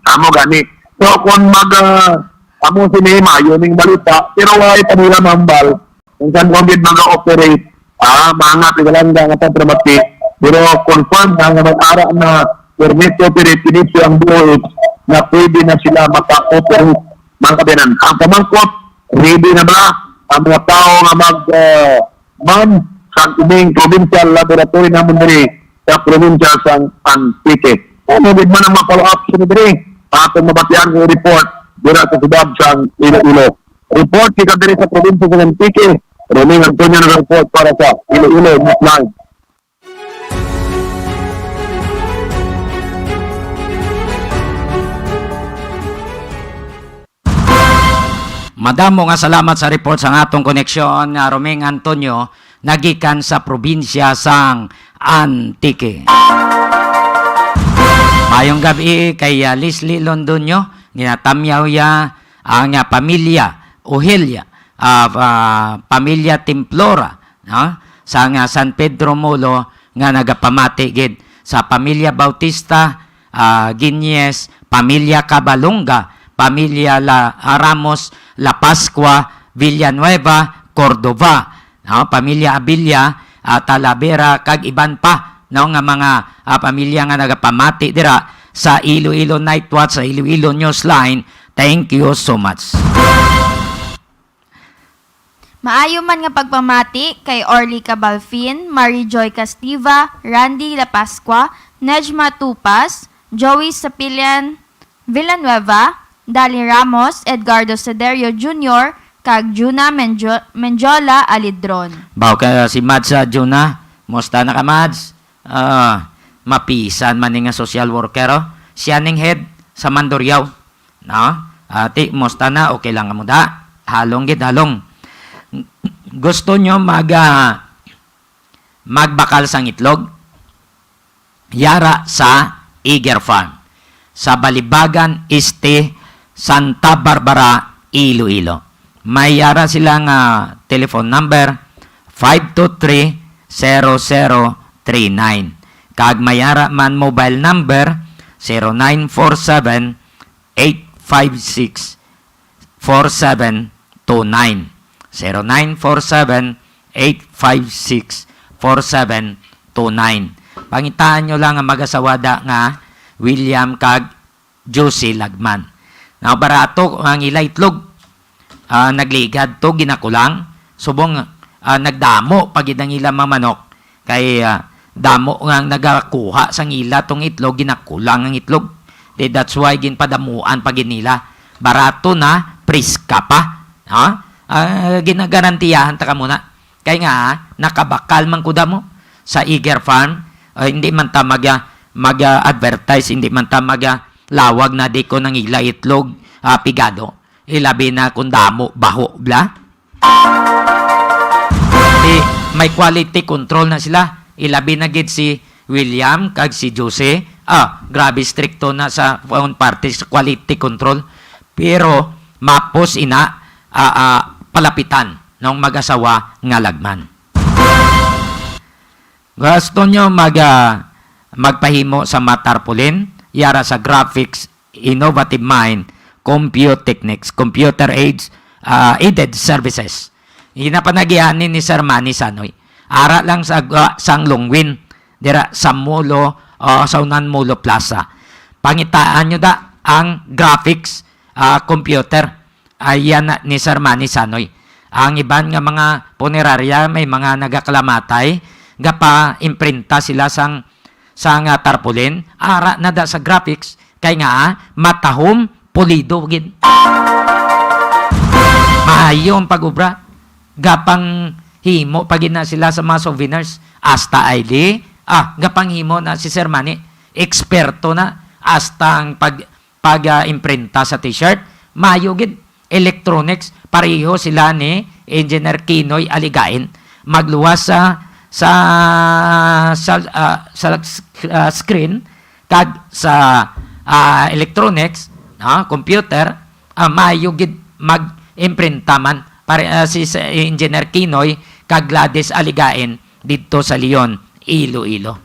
Amo gani. So kung amo sinima, yun yung balita, pero wala pa nila mambal, kung saan COVID mag-operate, mga pigalanda nga patramatik, pero confirm na nga mag-ara na permit to operate kinito ang DOH na pwede na sila maka-operate mga kabinan. Ang pamangkot, ready na ba ang mga tao nga man sa ining provincial laboratory naman diri sa probinsya sang Antique. Ano din man ang ma-follow up sa diri atong mabatian ng report dira sa subab sang Iloilo. Report kita diri sa probinsya sa Antique. Roming Antonio ng report para sa Iloilo Newsline. Madamo nga salamat sa report sa atong koneksyon nga Romeng Antonio nagikan sa probinsya sang Antique. Mayong gabi kay Leslie Londonio, ginatamyaw ya ang pamilya Ohelia, pamilya Templora, no? Sa nga San Pedro Molo nga nagapamati gid sa pamilya Bautista, Guiñez, pamilya Cabalonga, pamilya Ramos, La Pascua, Villanueva, Cordova, no? Pamilya Abilia, Talavera, kag iban pa, no? Nga mga pamilya nga nagapamati dira sa Iloilo Night Watch, sa Iloilo Newsline. Thank you so much. Maayo man nga pagpamati kay Orly Cabalfin, Marie Joy Castiva, Randy La Pascua, Nejma Tupas, Joey Sapilian Villanueva, Dali Ramos, Edgardo Cederio Jr., kag Juna Menjola Alidron. Baw ka si Mads Juna. Musta na ka, Mads? Mapisan man nga social worker. Oh. Siya ning head sa Mandurriaw. No? Ati, musta na? Okay lang mo da. Halong gid, halong. Gusto nyo magbakal sang itlog? Yara sa Eager Farm. Sa Balibagan, Santa Barbara, Iloilo. May yara silang telephone number 523-0039. Kag may yara man mobile number 0947-856-4729. 0947-856-4729. Pangitaan nyo lang ang mag-asawada nga William kag Josie Lagman. Now, barato ang ilaitlog. Nagligad to, ginakulang. Subong nagdamo pag idang ilang mamanok. Kay damo nga nagakuha sang ila tong itlog, ginakulang ang itlog. That's why ginpadamuan pag nila. Barato na, priska pa. Ginagarantiyahan ta ka muna. Kaya nga, nakabakal man kuda mo sa Eager Farm. Hindi man ta mag-advertise, hindi man ta lawag na di ko ng ila itlog pigado. Ilabi na kung damo, baho, bla. May quality control na sila. Ilabi na gid si William kag si Jose. Grabe stricto na sa party sa quality control. Pero mapos ina palapitan ng mag-asawa nga Lagman. Gusto nyo magpahimo sa matarpulin? Yara sa graphics, innovative mind, compute techniques, computer aided services. Hinapanagianin ni Sir Manny Sanoy. Ara lang sa sang Longwin, dira sa Mulo, sa Unan Mulo Plaza. Pangitaan nyo da ang graphics, computer, ayan ni Sir Manny Sanoy. Ang iban nga mga punerarya, may mga nagaklamatay, gapa imprinta sila sang tarpulin, ara na da sa graphics, kay nga matahom, pulido, gid. Maayo ang pag-ubra. Gapang himo, pag na sila sa mga souvenirs, hasta ID, gapang himo na si Sir Manny, eksperto na, hasta ang pag-imprinta sa t-shirt, maayo, gid. Electronics, pareho sila ni Engineer Kinoy Aligain, magluwas sa screen kag sa electronics, computer, maayo gid mag-imprinta man si Engineer Kinoy kag Gladys Aligain dito sa Leon, Iloilo.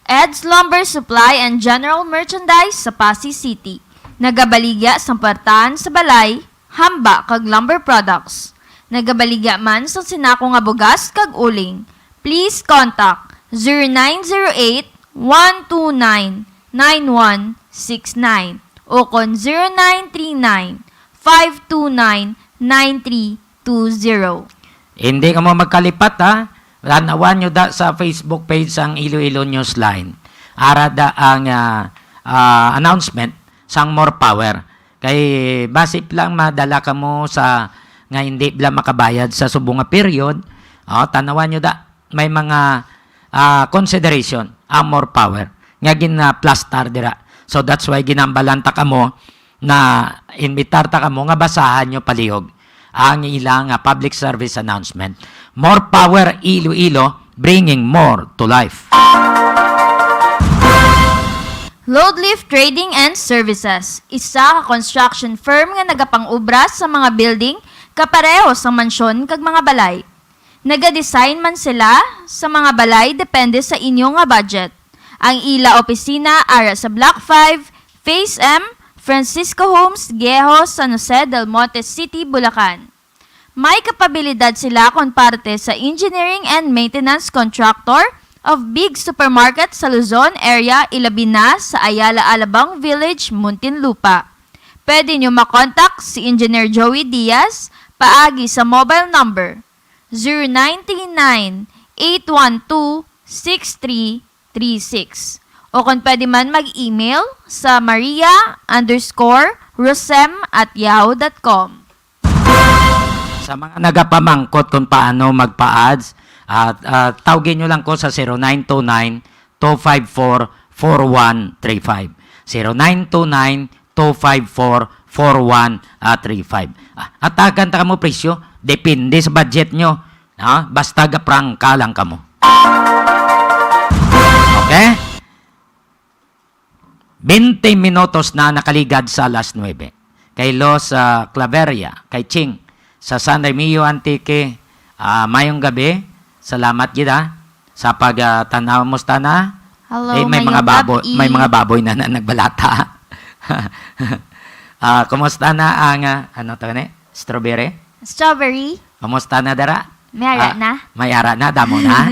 Ed's Lumber Supply and General Merchandise sa Pasig City. Nagabaligya sa partaan sa balay, hamba kag lumber products. Nagabaligya man sa sinako nga bugas kag uling. Please contact 0908-129-9169 o kon 0939-529-9320. Hindi ka mo magkalipat Tanawan nyo da sa Facebook page ang Iloilo Newsline. Ara da ang announcement sang more power. Kay basip lang madala ka mo sa nga hindi bla makabayad sa subong nga period. Tanawan nyo da may mga consideration ang more power. Nga plastar dira. So that's why ginambalanta ka mo na invitarta ka mo nga basahan nyo palihog ang ilang public service announcement. More power Iloilo, bringing more to life. Loadlift Trading and Services, isa ka construction firm nga nagapang-ubra sa mga building kapareho sa mansyon kag mga balay. Nagadesign man sila sa mga balay depende sa inyo nga budget. Ang ila opisina ara sa Block 5, Phase M, Francisco Homes, Geho, San Jose del Monte City, Bulacan. May kapabilidad sila kung parte sa engineering and maintenance contractor of big supermarket sa Luzon area, ilabi na sa Ayala Alabang Village, Muntinlupa. Pwede nyo makontak si Engineer Joey Diaz paagi sa mobile number 0939-812-6336 o kung pwede man mag-email sa maria_rosem@yahoo.com. Sa mga nagapamangkot kung paano magpa-ads, tawagin nyo lang ko sa 0929-254-4135. 0929-254-4135. Atagan ta mo presyo, depende sa budget nyo. Basta gaprangka lang kamo. Okay? 20 minutos na nakaligad sa alas 9. Kay Los Claveria, kay Ching, sa San Remio Antique, mayong gabi. Salamat gida sa pagtanaw mo na. Hello, may mga baboy na nagbalata. Kumusta na ang strawberry? Strawberry, Kumusta na dara? may ara na. May ara na, damo na.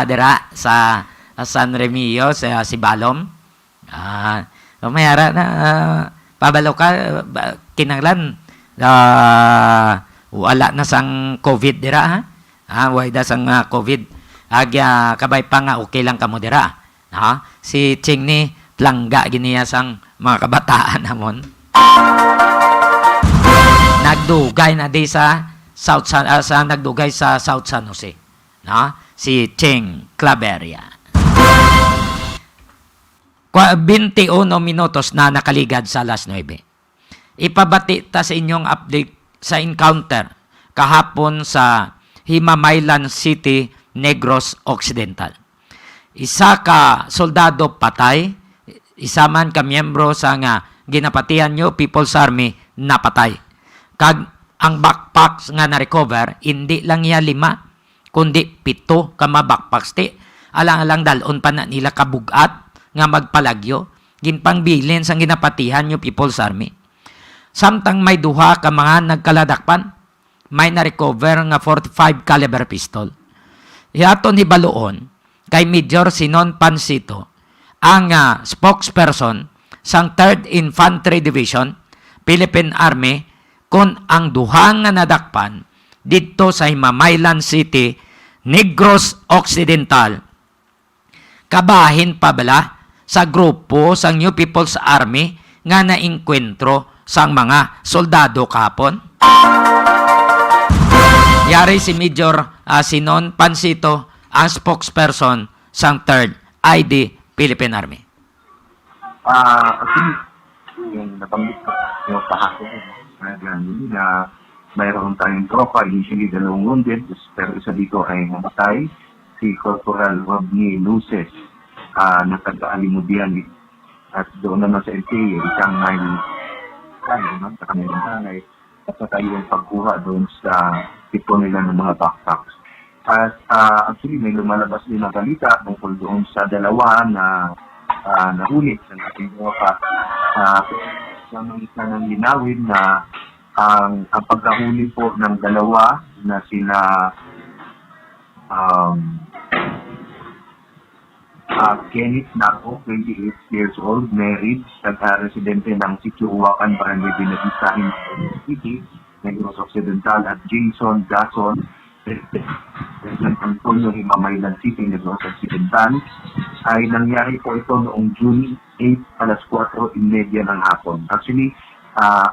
Dara sa San Remio, sa Sibalom. May ara na. Pabalo ka, kinanglan. Wala na sang COVID dira, ha? Wala na sang COVID. Kabay pa nga, okay lang kamo dira. Si Ching ni, plangga giniya sang mga kabataan namon. Nagdugay na di sa nagdugay sa South San Jose. Si Ching Claveria. 21 minutos na nakaligad sa alas 9. Ipabati ta sa inyong update sa encounter kahapon sa Himamaylan City, Negros Occidental. Isa ka soldado patay, isa man ka miyembro sa ginapatihan nyo People's Army napatay. Kag ang backpacks nga na-recover, hindi lang iya 5, kundi 7 ka backpacks ti. Alang-alang dalon pa na nila kabugat nga magpalagyo, ginpangbilin sa ginapatihan nyo People's Army. Samtang may duha ka mga nagkaladakpan, may na-recover nga 45 caliber pistol. Iato ni Baloon, kay Major Sinon Pansito, ang spokesperson sang 3rd Infantry Division, Philippine Army, kung ang duha nga nadakpan dito sa Himamaylan City, Negros Occidental, kabahin pa bala sa grupo sang New People's Army nga nainkwentro sang mga soldado kahapon. Yari si Major Sinon Pansito, ang spokesperson sang 3rd ID Philippine Army. Actually, yung nabanggit ko, yung pahapon, na mayroon tayong tropa, initially 2 wounded, pero isa dito ay namatay, si Corporal Rodney Luces, na taga-Alimudian. At doon naman sa LPA, isang sa kanilang hanay, at saka yung pagkuha doon sa tipo nila ng mga backpacks. At actually, may lumalabas din na balita tungkol doon sa dalawa na nahuli ng ating tropa. Isa ng linawin na ang pagkahuli po ng dalawa na sila Kenneth Naco, 28 years old, married, residente ng Sitio Uwakan, Barangay Binagisa, City, Negros Occidental, at Jason Dason, San Antonio, Himamaylan City, Negros Occidental, ay nangyari po ito noong June 8, alas 4:30 ng hapon. Actually,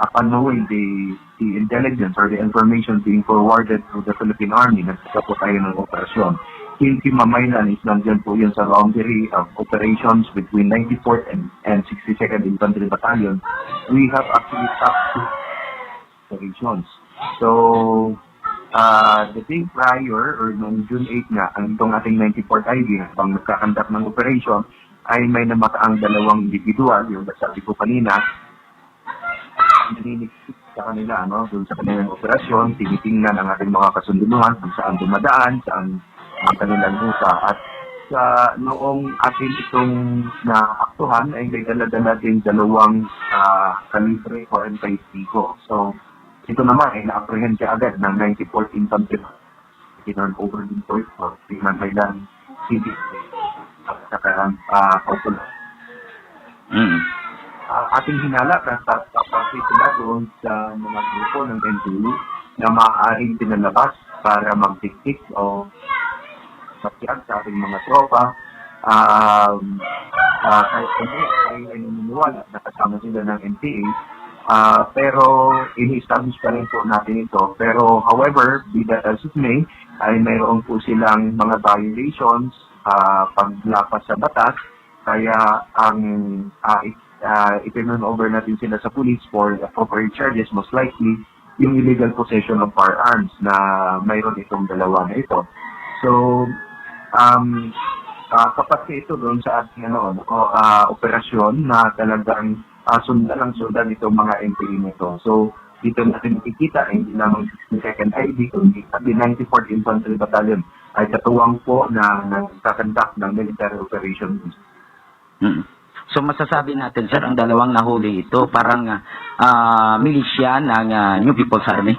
upon knowing the intelligence or the information being forwarded to the Philippine Army, nagsaka po tayo ng operasyon. Yung Himamaylan is nandyan po yun sa boundary of operations between 94th and 62nd Infantry Battalion. We have actually stopped two operations. So, the day prior, or noong June 8 nga, ang itong ating 94th ID, pang nagkakandak ng operation, ay may namataang dalawang individual, yung sabi ko kanina, naninikip sa kanila, doon sa kanilang operasyon, tinitingnan ang ating mga kasunduan kung saan dumadaan, saan ang kanilang ruta. At sa noong ating itong naaktuhan, ay may dala-dala din dalawang kalibre 45 Pico. So, ito naman ay na-apprehend siya agad ng 94th Infantry. Tinurn over din po ito. Himamaylan City. At saka Kautulan. Ating hinala na tapos sila doon sa mga grupo ng NPU na maaaring pinalabas para magtiktik o masyag sa ating mga tropa. Kahit kami ay naniniwala na kasama sila ng NPA. Pero ini-establish pa rin po natin ito. Pero however, be that as it may, ay mayroon po silang mga violations paglapas sa batas. Kaya ang itinurn over natin sila sa police for appropriate charges, most likely yung illegal possession of firearms na mayroon itong dalawa na ito. So, kapag ito doon sa ating operasyon na talagang sundan itong mga NPA nito. So, dito natin makikita, hindi lamang 62nd ID, kundi the 94th Infantry Battalion ay katuwang po na nagkakandak ng military operation. So, masasabi natin, sir, ang dalawang nahuli ito, parang milisya ng New People's Army?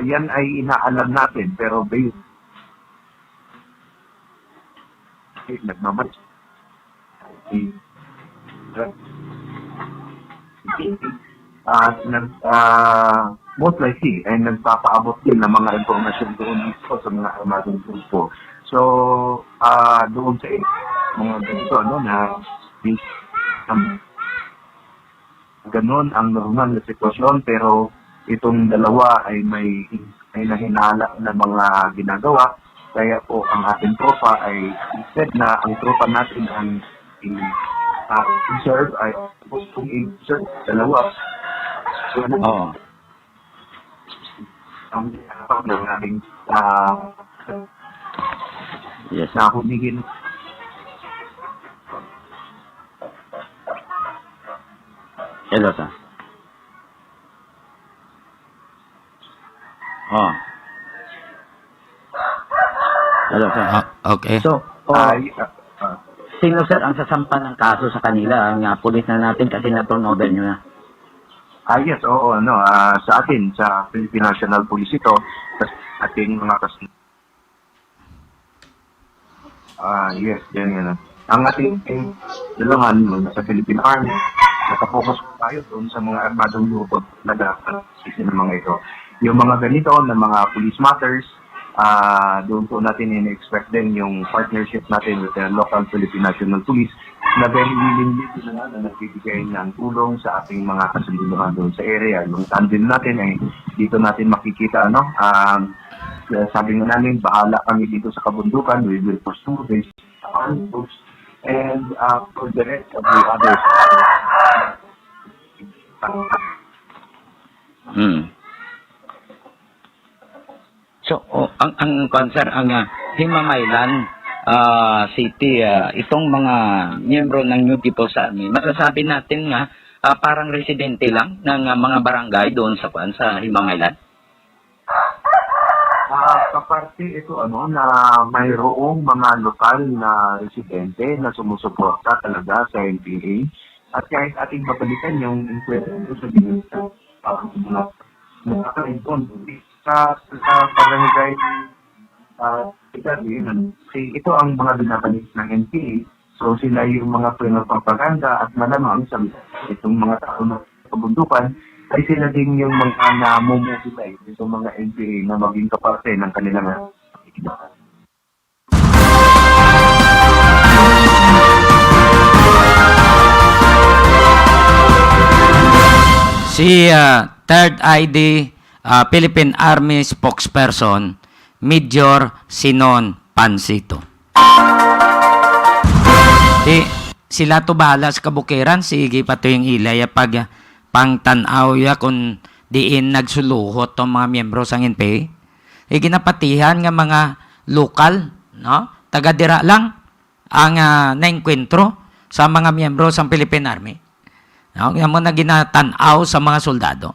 Yan ay inaalam natin, pero based nagmamatch most likely ay nagpapaabot din ng mga informasyon doon dito sa mga armadong grupo. So, doon sa mga ganito, na ganon ang normal na sitwasyon, pero itong dalawa ay may nahinala na mga ginagawa. Kaya po ang ating tropa ay instead na ang tropa natin ang i-serve ay kung i-serve dalawa. So, ang ng ating yes, na humigin. Hello, sir. Hello, sir. Okay. So, sino, sir, ang sasampa ng kaso sa kanila? Ang pulis na natin kasi na-turnover nyo na. Yes, oo, sa atin, sa Philippine National Police ito, sa ating mga kasunod. Yes, yan. Ang ating dalawang sa Philippine Army, nakapokus tayo doon sa mga armadong grupo na ng mga ito. Yung mga ganito na mga police matters, doon po natin in-expect din yung partnership natin with the local Philippine National Police na very willingly na nagbibigay ng tulong sa ating mga kasunduan doon sa area. Yung tandem natin ay dito natin makikita, sabi nga namin, bahala kami dito sa kabundukan, we will pursue this and for the rest of the others. So, ang concern, ang Himamaylan City, itong mga miyembro ng New People's Army, masasabi natin nga parang residente lang ng mga barangay doon sa Himamaylan? Kaparte ito na mayroong mga lokal na residente na sumusuporta talaga sa NPA. At kahit ating babalikan yung inkwento sa binisa, sa barangay ito ang mga binabalik ng NPA. So sila yung mga pinapropaganda at malamang sa itong mga tao na kabundukan ay sila din yung mga namumuhulay itong mga NPA na maging kaparte ng kanilang aktividad. Si Third ID Philippine Army spokesperson Major Sinon Pansito. Sila to bahala sa kabukiran, sige pa to yung ilay pag pangtanaw ya kung diin nagsuluhot tong mga miyembro sang NPA. Ginapatihan nga mga lokal, no? Taga-dira lang ang naengkwentro sa mga miyembro sang Philippine Army. No? Kaya mo na ginatanaw sa mga soldado.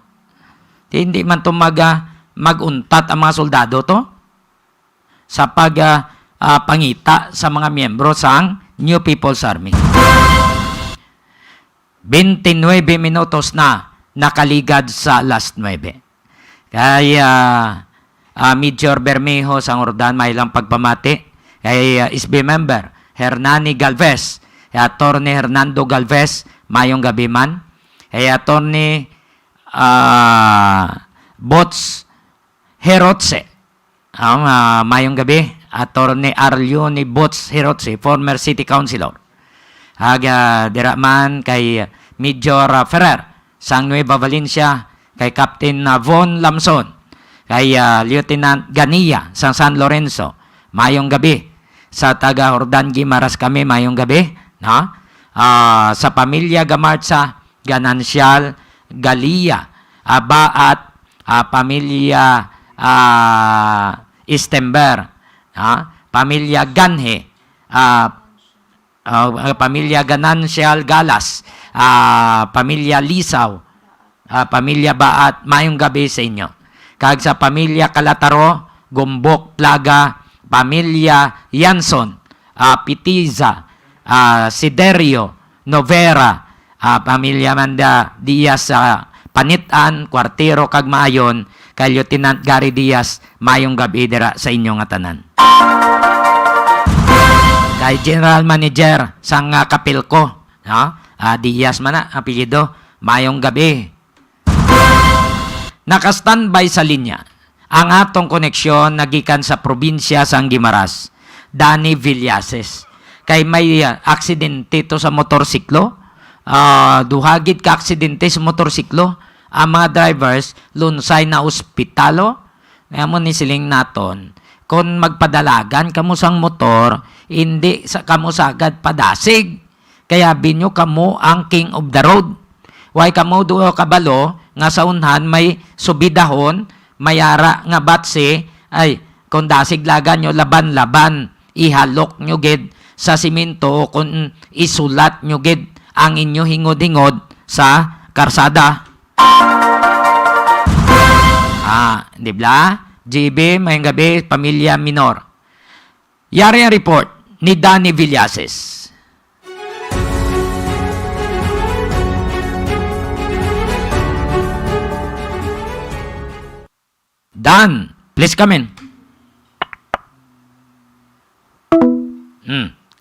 Hindi man to maguntat ang mga soldado to sa pangita sa mga miyembro sang New People's Army. 29 minutos na nakaligad sa last 9. Kaya Major Bermejo sang Ordan may lang pagpamati kay SB member Hernani Galvez, kay Atty. Hernando Galvez, mayong gabi man, kay Atty. Bots Herotse, mayong gabi, Atty. Arlione Bots Herotse, former city councilor. Diraman kay Major Ferrer sang Nueva Valencia, kay Captain Von Lamson, kay Lieutenant Ganiya sang San Lorenzo, mayong gabi. Sa taga Jordan Guimaras kami, mayong gabi, no? Sa pamilya Gamarza Ganancial Galia at pamilya Istember, pamilya Ganhe, pamilya Ganancial Galas, pamilya Lisaw, pamilya Baat, mayong gabi sa inyo. Kag sa pamilya Kalataro, Gumbok, Plaga, pamilya Yanson, Pitiza, Siderio, Novera, pamilya Manda Diaz, Panitan, Kwartero, kag Maayon, kay Lieutenant Gary Diaz, mayong gabi dira sa inyong atanan. Kay General Manager sang Kapilko, Diaz man na, apelyido, mayong gabi. Naka-standby sa linya ang atong koneksyon nagikan sa probinsya sang Guimaras, Danny Villases. Kay may aksidente to sa motorsiklo, duhagit ka aksidente sa motorsiklo, ang mga drivers lunsay na ospitalo. Kaya mo ni siling naton, kung magpadalagan kamo sang motor, hindi sa kamo sagad padasig. Kaya binyo kamo ang king of the road. Way kamo duo kabalo nga sa unhan may subidahon, mayara nga batse, ay kung dasig lagan nyo laban-laban, ihalok nyo gid sa simento kung isulat nyo gid ang inyo hingod-hingod sa karsada. Di ba? GB, mayang gabi, pamilya minor. Yari ang report ni Danny Villases. Dan, please come in.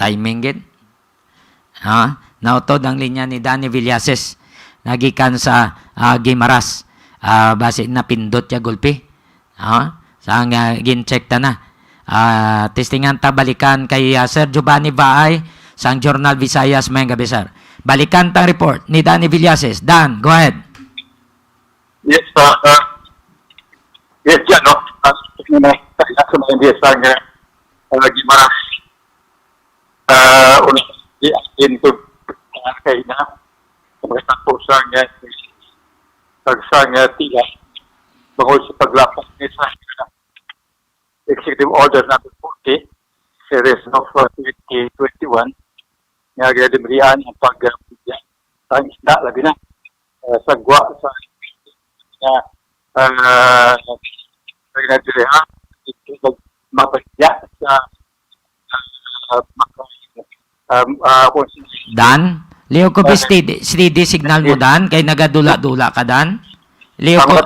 Timing gid. Nautod ang linya ni Danny Villases. Nagikan sa Guimaras. Base na pindot ya gulpi. Sang gin-check ta na. Testingan ta balikan kay Sir Giovanni Baay sang Journal Visayas mayang gabi, sir. Balikan ta report ni Danny Villases. Dan, go ahead. Yes, yes, yan, no? Sa mga hindi sa Guimaras. Una, i-akin ko kay na mga po sa tila tungkol sa paglapas ni sa Executive Order number 40 series of 2021 nga gadimrihan ang pag-pudya sa isda labi na sagwa sa nagdirihan mapagya sa Dan, Leo ko steady signal mo, Dan, kay nagadula-dula ka, Dan. Leo ko,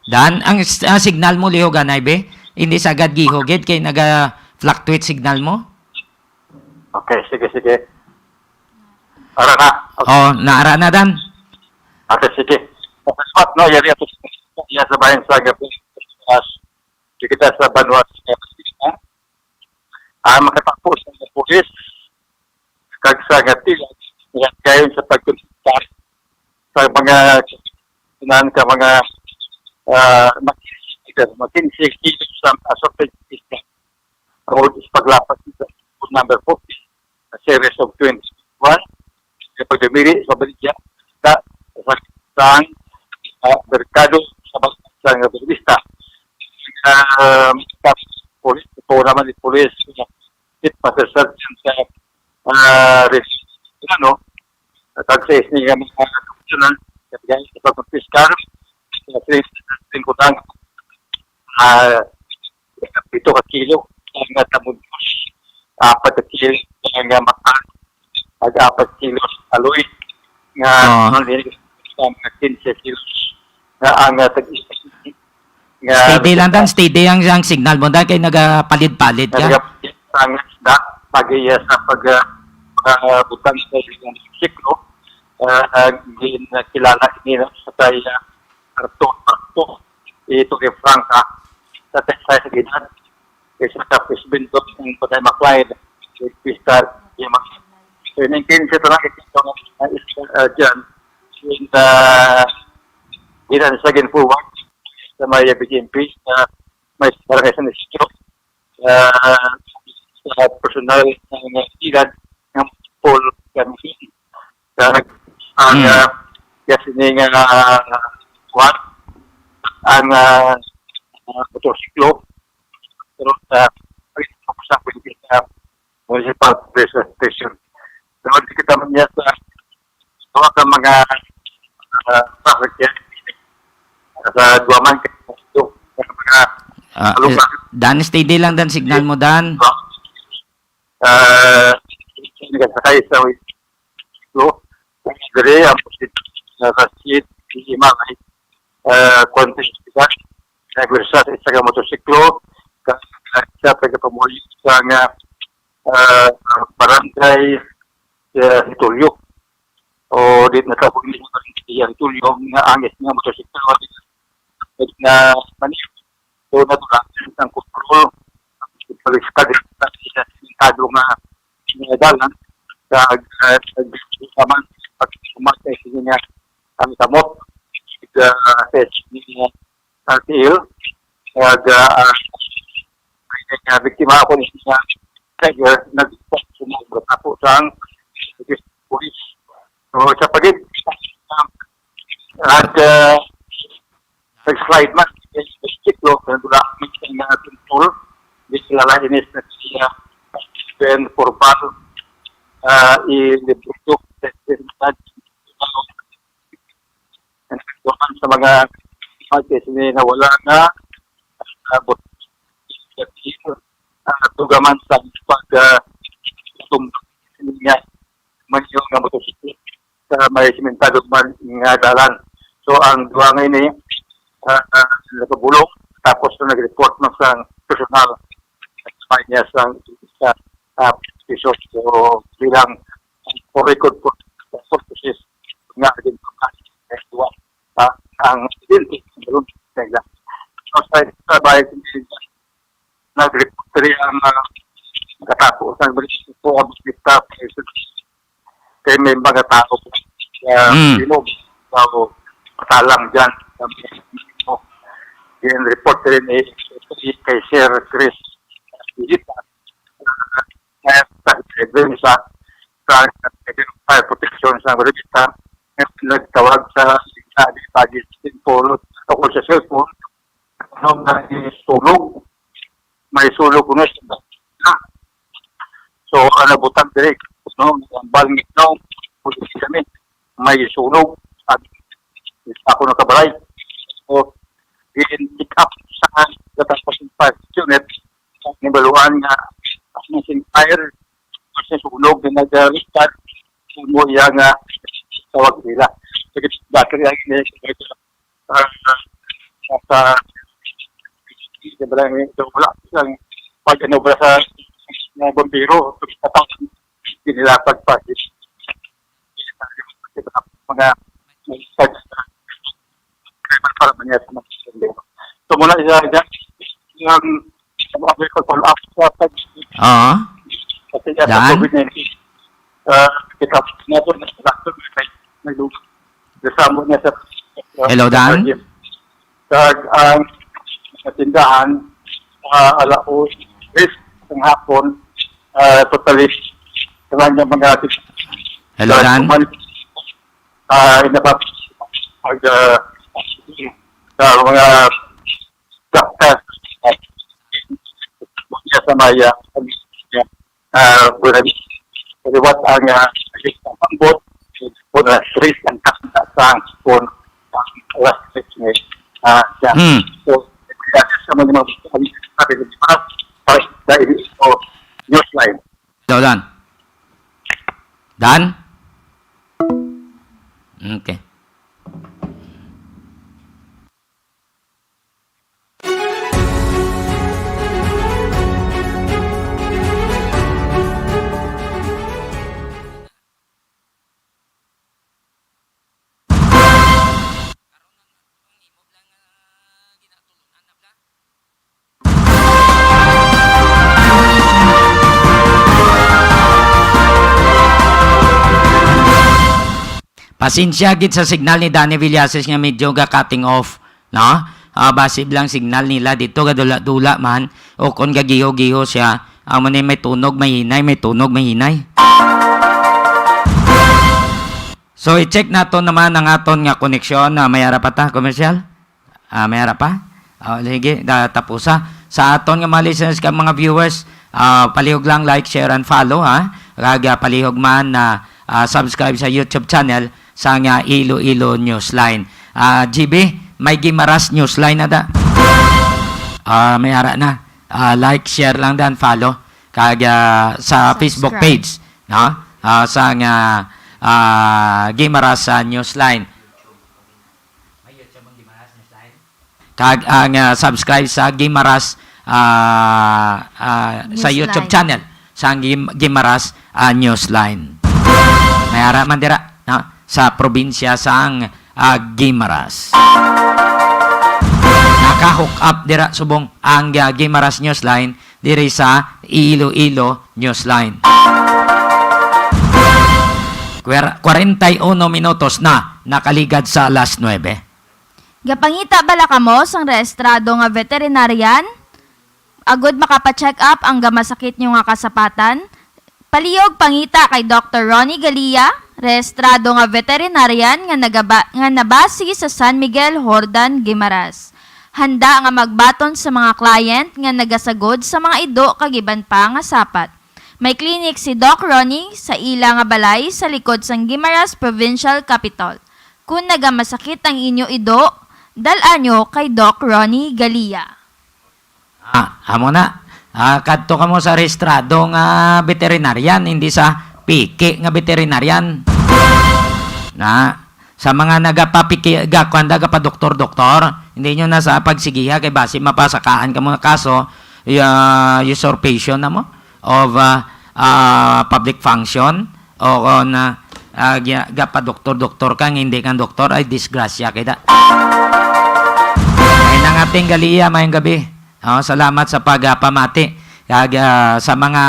Dan, ang signal mo, Leo, ganay be? Hindi sagad gihogit kay naga-fluctuate signal mo? Okay, sige. Ara na. Okay. Naara na, Dan. Okay, sige. Pat no yari ato ya sa bayan sa gabi di kita sa Banwa makatapos ng pulis kag sa gatil kayon sa pagkonsultar sa mga sinan ka mga makinsig sa assorted system o paglapas sa number 40 a series of 21 sa pagdamiri sa baligya sa merkado sa bansang periodista. Polis, ito naman ni polis, Chief Master Sergeant sa tag-sa ni mga komisyonan, kapigay sa pagpiskar, sa tingkutang, 7 ka kilo, ang tamudos, 4 ka kilo, ang makan, 4 kilo aloy, nga mga 15 kilos nga ang tag-isip Steady lang dan, steady ang signal mo dahil kayo nagpalit-palit ka. ang isda pag-iya sa pagbutang sa isang siklo kilala nila sa tayo Arto ito kay Franca sa Texas sa Ginan kaysa sa Pisbinto ng Patay Macleod Pistar so yung 15 ito lang ito dyan in Ginan sa Ginfuwag sa may BGMP may barangay sa Nisyo sa personal ng ilan ng Paul Gamisi ang kasi nga ang motorsiklo pero sa Pilipinas municipal police station so kita man niya sa mga traffic sa Duaman ito mga Dan, steady lang dan signal mo dan. sakay sa ito dari ang rasid lima ay contest kita nagwersa sa isang motorsiklo sa pagpapamulit sa barangay Tulyo o dit nakapugin sa barangay Tulyo nga angis nga motorsiklo na manis so natulasan ang kontrol paliskad sa sintado nga dalan sa saman pag-umatay niya ang tamot sa niya RTL kag biktima ako niya kaya nagpapasunog ako sa pulis so sa pagit at slide man siklo kan dula ng ating tool di sila inis na siya ben formal i-debut sa mga kasi na wala na abot tugaman sa niya man yung nga motosiklo sa may simentado man nga dalan so ang duwa ngayon eh nakabulong tapos na nag-report na sa personal at niya sa piso so bilang for record purposes nga din ang identity ng nila so sa bayan nag-report rin ang katapos ang British po ang staff kay may mga tao binog so patalang dyan yung report rin kay Sir Chris Digita kaya sa fire protection sa Digita nagtawag sa pagi polo ako sa cellphone may sulog ko na so anabutan direct ang balngit pulis kami may sunog at ako nakabalay so in-pick up sa Gataspasin Park Unit ang baluan nga asing fire kasi sunog na nag-restart sumuya nga tawag nila sige battery ang sa barangay wala ang pag-anobra sa mga bombero nila pagpagis mga niya sa mga sundin. So muna yung available follow-up sa Oo. kasi sa Dan? COVID-19, kita na po na sa doctor nagluto. Kasama niya sa Hello, Dan? Kag ang tindahan alaos risk ng hapon totally kailangan niya mga Hello, Dan? inabab pag sa mga doctor niya sa maya buwan ang pambot po na risk ang kasang po last 6 years. Hmm. So, sa mga sabi ko, para dahil ito, newsline. Hello, Dan? Dan? Okay. Pasensya gid sa signal ni Danny Villases nga medyo ga cutting off, no? Base lang signal nila dito gadula-dula man o kon gagiho-giho siya, amo ni may tunog may hinay, may tunog may hinay. So i-check nato naman ang aton nga koneksyon na mayara pa ta commercial. Mayara pa? Sige, tapusa. Sa aton nga mga listeners ka mga viewers, palihog lang like, share and follow ha. Kag palihog man na subscribe sa YouTube channel sa nga Iloilo Newsline. GB, may Gimaras Newsline na da. May ara na. Like, share lang dan, follow. Kag sa Facebook page, no? Sa nga Gimaras Newsline. Kag ang subscribe sa Gimaras sa YouTube channel sa Gimaras Newsline. May ara man dira, no? Sa probinsya sang Gimaras. Naka-hook up dira subong ang Gimaras Newsline diri sa Iloilo Newsline. 41 minutos na nakaligad sa alas 9. Gapangita bala kamo sang rehistrado nga veterinarian? Agod makapacheck up ang gamasakit nyo nga kasapatan? Palihog pangita kay Dr. Ronnie Galia, rehistrado nga veterinarian nga nabasi sa San Miguel, Hordan, Gimaras. Handa nga magbaton sa mga client nga nagasagod sa mga ido kagiban pa nga sapat. May klinik si Doc Ronnie sa ila nga balay sa likod sang Gimaras Provincial Capital. Kung nagamasakit ang inyo ido, dalan nyo kay Doc Ronnie Galia. Amo na. Kadto ka mo sa rehistrado nga veterinarian, hindi sa piki nga veterinarian. Na, sa mga nagapapiki, gapa doktor-doktor, hindi nyo na sa pagsigiha kay basi mapasakaan ka mo na kaso, usurpation na mo of public function o na gapa doktor-doktor kang hindi kang doktor ay disgrasya kita. Ay nang ating Galia mayong gabi. Salamat sa pagpamati. Sa mga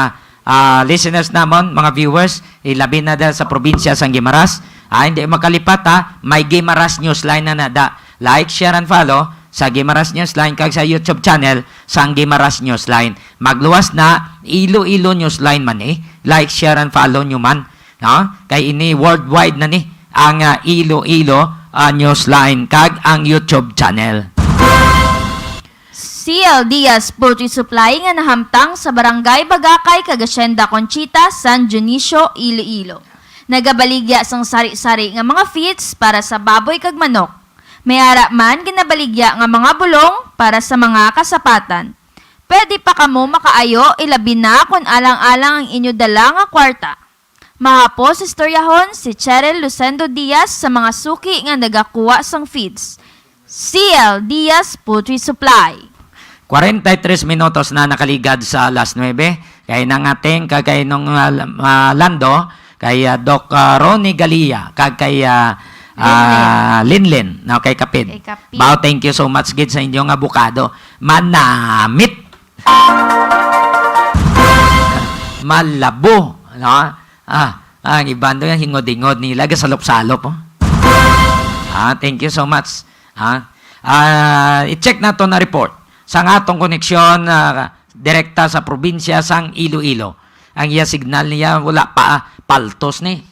listeners namon, mga viewers, ilabi na dahil sa probinsya sang Gimaras. Hindi makalipat may Gimaras Newsline na nada. Like, share and follow sa Gimaras Newsline kag sa YouTube channel sang Gimaras Newsline. Magluwas na Iloilo Newsline man Like, share and follow nyo man. No? Kay ini worldwide na ang Iloilo Newsline kag ang YouTube channel. CL Diaz Poultry Supply nga nahamtang sa Barangay Bagakay, Cagacienda Conchita, San Dionisio, Iloilo. Nagabaligya sang sari-sari nga mga feeds para sa baboy kag manok. May ara man ginabaligya nga mga bulong para sa mga kasapatan. Pwede pa kamo makaayo ilabi na kung alang-alang ang inyo dala nga kwarta. Mahapos istoryahon si Cheryl Lucendo Diaz sa mga suki nga nagakuha sang feeds. CL Diaz Poultry Supply. 43 minutos na nakaligad sa alas 9. Kaya nang ating kagay nung Lando, kay Doc Ronnie Galia, kag kay Linlin. No, kay Kapid. Kay Kapid. Bao, thank you so much gid sa inyong abukado. Manamit. Malabo. No? Ang ibang doon, hingod-hingod nila, gasalop-salop. Oh. Thank you so much. I-check na to na report sa atong koneksyon direkta sa probinsya sang Iloilo. Ang iya signal niya wala pa paltos ni.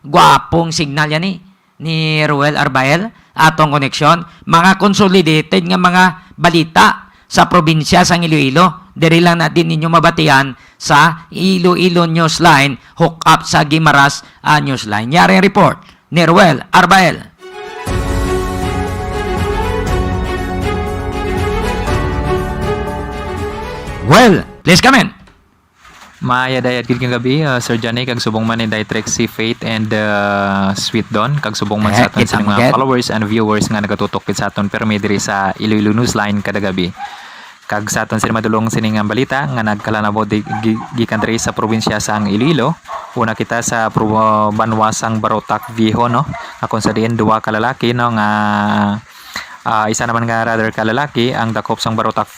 Guwapong signal yan ni Ruel Arbael atong koneksyon. Mga consolidated nga mga balita sa probinsya sang Iloilo. Diri lang natin ninyo mabatian sa Iloilo Newsline hook up sa Guimaras Newsline. Yaring report ni Ruel Arbael. Well, please come in. Maaya dayat gid gabi, Sir Johnny, kag subong man ni Ditrex si Faith and Sweet Dawn, kag subong man sa aton Kita sa mo, mga Ged. followers and viewers nga nagatutok gid sa aton permi diri sa Iloilo Newsline kada gabi. Kag sa aton sila madulong sining nga balita nga nagkalanabo gikan diri sa probinsya sang Iloilo. Una kita sa Banwasang Barotac Viejo, no. Akon sa diin duwa ka lalaki, no, nga isa naman nga rather kalalaki ang dakop sang Barotac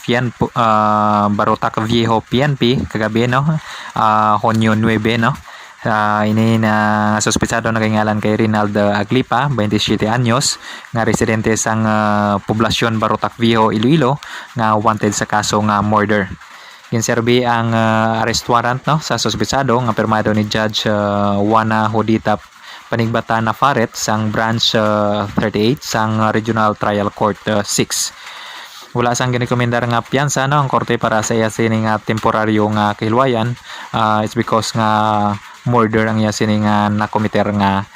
Viejo PNP kagabi, no, Hunyo 9, no. Ini na suspetsado na ngalan kay Rinaldo Aglipa, 27 anyos, nga residente sang poblasyon Barotac Viejo, Iloilo, nga wanted sa kaso nga murder. Ginserbi ang arrest warrant, no, sa suspetsado nga pirmado ni Judge Juana Judita Panigbatan na Faret sang branch 38 sang Regional Trial Court 6. Wala sang ginikomendar nga piyansa, no, ang korte para sa iya sining temporaryo nga kahilwayan. It's because nga murder ang iya sining nakomiter nga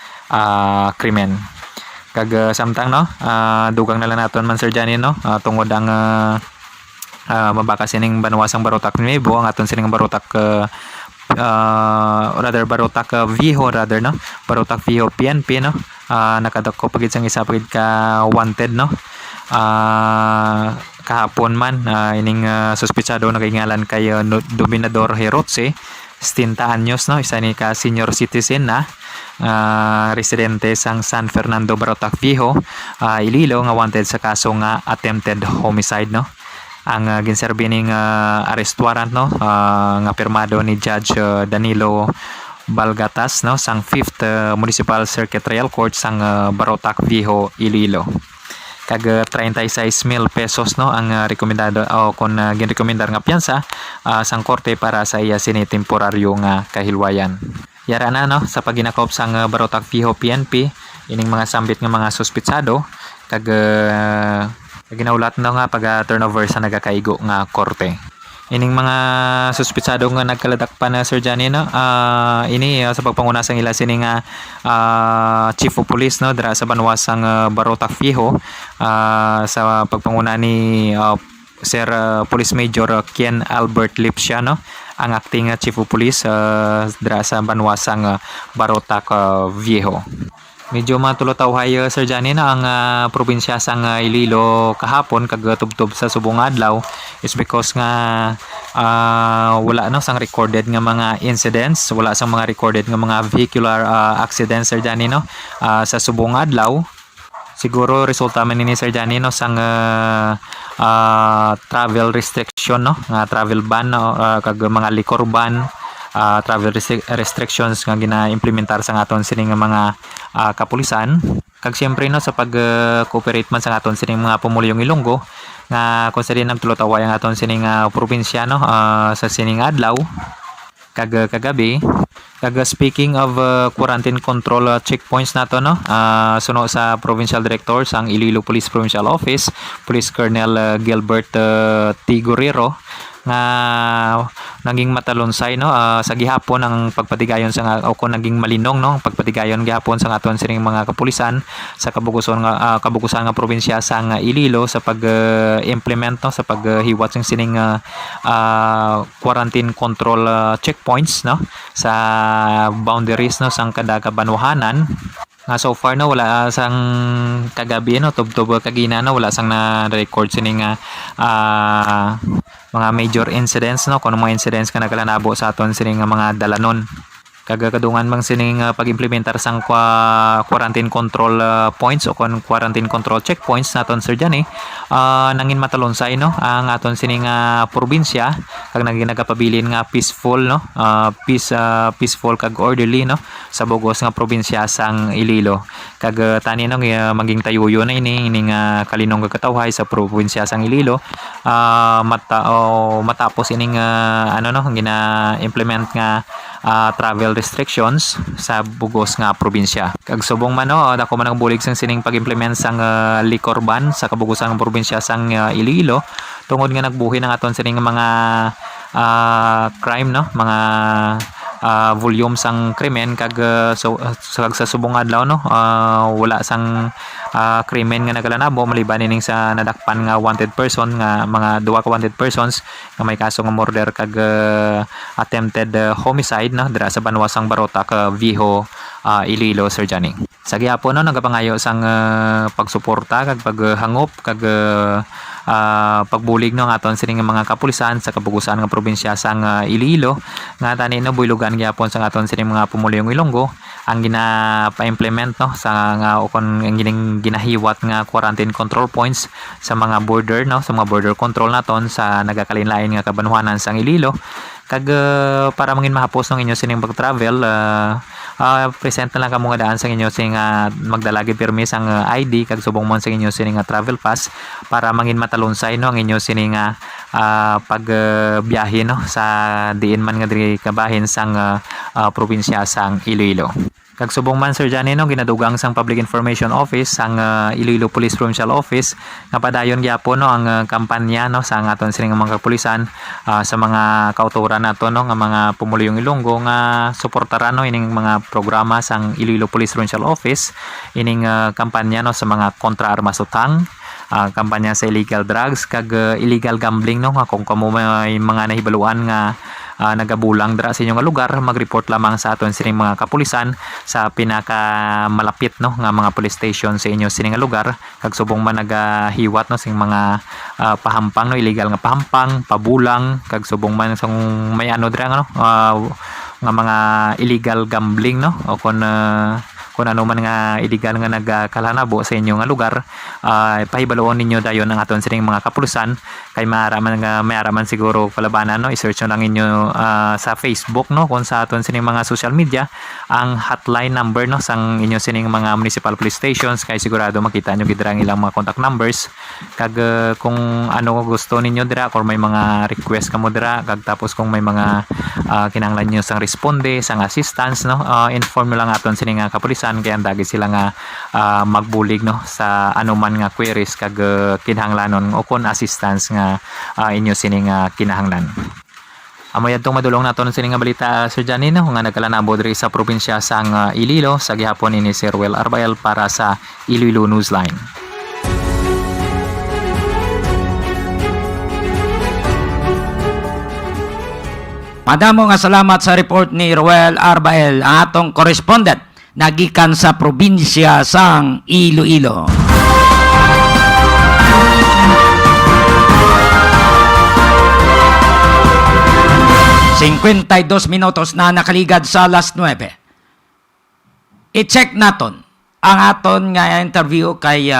krimen. Kag samtang, no, dugang na lang naton man Sir Johnny, no, tungod ang mabaka sining Banwasang Barotac Nuevo, ang aton sining Barotac Barotac Viejo, no, Barotac Viejo PNP, no, nakadako pagid sang isa pagid ka wanted, no. Kahapon man ining suspetsado na kaingalan kay Dominador Herotse, 60 anyos, no, isa ni ka senior citizen na residente sang San Fernando Barotac Viejo, Iloilo, nga wanted sa kaso nga attempted homicide, no. Ang ginserbi ning arrest warrant, no, nga pirmado ni Judge Danilo Balgatas, no, sang 5th Municipal Circuit Trial Court sang Barotac Viejo, Iloilo. Kag 36,000 pesos, no, ang rekomendado o kon ginrekomendar nga piyansa sang korte para sa iya sini temporaryo nga kahilwayan. Yara na, no, sa paginakop sang Barotac Viejo PNP ining mga sambit nga mga suspetsado kag ginaulat, no, nga pag turnover sa nagakaigo nga korte. Ining mga suspetsado nga nagkaladak pa na Sir Johnny, no, ini sa pagpanguna sang ila sining Chief of Police, no, dira sa Banwasang Barotac Viejo, sa pagpanguna ni Sir Police Major Ken Albert Lipsia, no, ang acting Chief of Police dira sa Banwasang Barotac Viejo. Medyo matulotawhay Sir Johnny, na ang probinsya sang Iloilo kahapon kag tubtob sa subong adlaw is because nga wala, no, sang recorded nga mga incidents, wala sang mga recorded nga mga vehicular accidents, Sir Johnny, no, sa subong adlaw. Siguro resulta man ni Sir Johnny, no, sang travel restriction, no, nga travel ban, no, kag mga liquor ban, travel restrictions nga gina-implementar sa aton sining mga kapulisan. Kag siyempre, no, sa pag-cooperate man sa aton sining mga pumulyong Ilonggo nga kung sa din ang tulotaway ang aton sining probinsya, no, sa sining adlaw kag kagabi. Kag speaking of quarantine control checkpoints nato, no, suno sa Provincial Director sang Iloilo Police Provincial Office, Police Colonel Gilbert Tigorero, nga naging matalonsay, no, sa gihapon ang pagpatigayon sa o kung naging malinong, no, pagpatigayon gihapon sa aton sining mga kapulisan sa kabukusan nga probinsya sang Iloilo sa pag-implement, no, sa paghiwat sing sining quarantine control checkpoints, no, sa boundaries, no, sang kada kabanwahanan. Nga so far, no, wala sang kagabi, no, tubtob kagina, no, wala sang na-record sining mga major incidents, no, kung mga incidents ka nagkalanabo sa aton sining mga dalanon. kadungan mang sining pag-implementar sang quarantine control points o kon quarantine control checkpoints naton Sir Johnny, nangin matalonsay no ang aton sining probinsya kag naging nagapabilin nga peaceful no, peaceful kag orderly no sa bugos nga probinsya sang Iloilo. Kag tani no maging tayuyo na ining kalinong katawhay sa probinsya sang Iloilo, matapos ining gina-implement nga travel restrictions sa bugos nga probinsya. Kag subong man no, dako man ang bulig sang sining pag-implement sang liquor ban sa kabugosang probinsya sang Iloilo tungod nga nagbuhi ng aton sining mga crime no, mga volume sang krimen kag sa subong adlaw no, wala sang krimen nga nagalanabo maliban ining sa nadakpan nga wanted person nga mga duwa ka wanted persons nga may kaso nga murder kag attempted homicide no dira sa Banwasang Barota ka Viho, Iloilo, Sir Johnny. Sa gihapon no nagapangayo sang pagsuporta kag paghangop kag pagbulig no aton sining mga kapulisan sa kabugusan nga probinsya sang Iloilo nga tani no buylogan gyapon sa aton sining mga pumulong Ilonggo ang gina-implement no sa nga ukon ang ginahiwat nga quarantine control points sa mga border no, sa mga border control naton sa nagakalinlain nga kabanwanan sang Iloilo. Kag para mangin mahapos ng inyo sining pag-travel, present na lang kamo nga daan sa inyo sing magdalagi permis ang ID kag subong man sa inyo sining travel pass para mangin matalonsay no ang inyo sining pagbiyahe no sa diin man nga diri kabahin sang probinsya sang Iloilo. Kag subong man Sir Johnny no ginadugang sang Public Information Office sang Iloilo Police Provincial Office nga padayon gyapon no ang kampanya no sa aton sining mga kapulisan sa mga kauturan nato no nga mga pumulong Ilonggo nga suportaran no ining mga programa sang Iloilo Police Provincial Office ining kampanya no sa mga kontra-armas utang, kampanya sa illegal drugs kag illegal gambling no nga kung kamo may mga nahibaluan nga nagabulang dira sa inyong lugar, mag-report lamang sa aton sining mga kapulisan sa pinaka malapit no nga mga police station sa inyo sining lugar kag subong man nagahiwat no sing mga pahampang no, illegal nga pahampang, pabulang kag subong man sang may ano dira no nga mga illegal gambling no o kung ano man nga illegal nga nagkalanabo sa inyo nga lugar, pahibaloon ninyo dayon ang aton sining mga kapulisan kay maaraman siguro palabanan no, i-search nyo lang inyo sa Facebook no kung sa aton sining mga social media ang hotline number no sang inyo sining mga municipal police stations kay sigurado makita nyo gid ang ilang mga contact numbers kag kung ano gusto ninyo dira or may mga request kamo dira kag tapos kung may mga kinahanglan nyo sang responde sang assistance no, inform nyo lang aton sining kapulisan kaya andagi sila nga magbulig no sa anuman nga queries kag kinahanglanon o kon assistance nga inyo sining kinahanglan. Amo yadtong madulong naton sining nga balita Sir Johnny no nga nagkalanabo diri sa probinsya sang Iloilo sa gihapon ini si Ruel Arbael para sa Iloilo Newsline. Madamo nga salamat sa report ni Ruel Arbael, ang atong correspondent nagikan sa probinsya sang Iloilo. ...52 minutos na nakaligad sa alas 9. I-check naton ang aton nga interview kay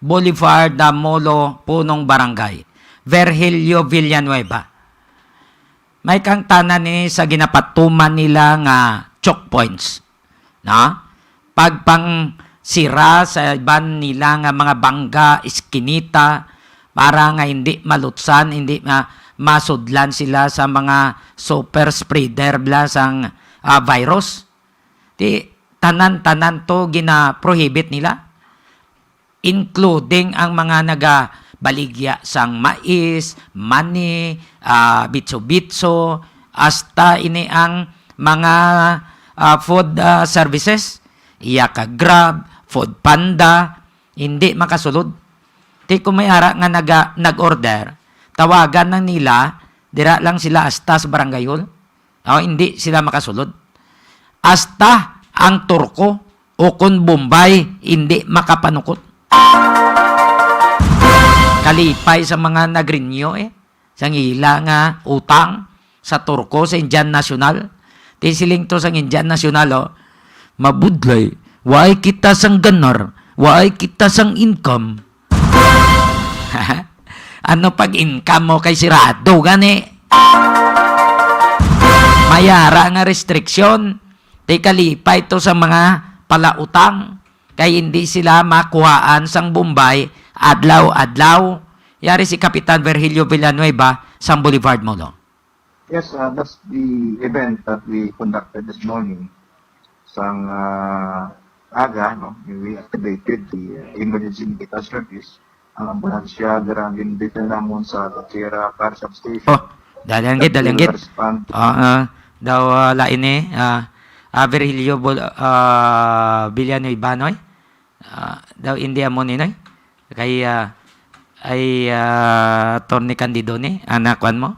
Bolivar Damolo Punong Barangay, Virgilio Villanueva. May kang tanan ni sa ginapatuman nila nga choke points. Na? Pagpang sira sa iban nila nga mga bangga, iskinita, para nga hindi malutsan, hindi masudlan sila sa mga super spreader sang virus. Di tanan-tanan to gina-prohibit nila. Including ang mga nagabaligya sang mais, mani, bitso-bitso, hasta ini ang mga food services, iya ka Grab, Food Panda, hindi makasulod. Di kung may ara nga nag-order, tawagan ng nila, dira lang sila hasta sa barangay hall. Hindi sila makasulod. Hasta ang Turko o kung Bombay, hindi makapanukot. Kalipay sa mga nagrinyo sang ila nga utang sa Turko, sa Indian National. Ti siling to sang Indian National, oh, mabudlay, waay kita sang ganor, waay kita sang income. Ano pag income mo kay sirado, gani? Mayara nga restriksyon, ti kalipay to sa mga palautang, kay hindi sila makuhaan sang Bombay, adlaw-adlaw. Yari si Kapitan Virgilio Villanueva sa Boulevard Molo. Yes, that's the event that we conducted this morning. Sang aga, no, we activated the emergency medical service. Ang ambulansya, garangin dito namon sa Gatira Car Substation. Oh, dalanggit. Daw lain eh, Virgilio Villanueva, noy? Daw India mo ni, noy? Kay, Tony Candido ni, anakwan mo?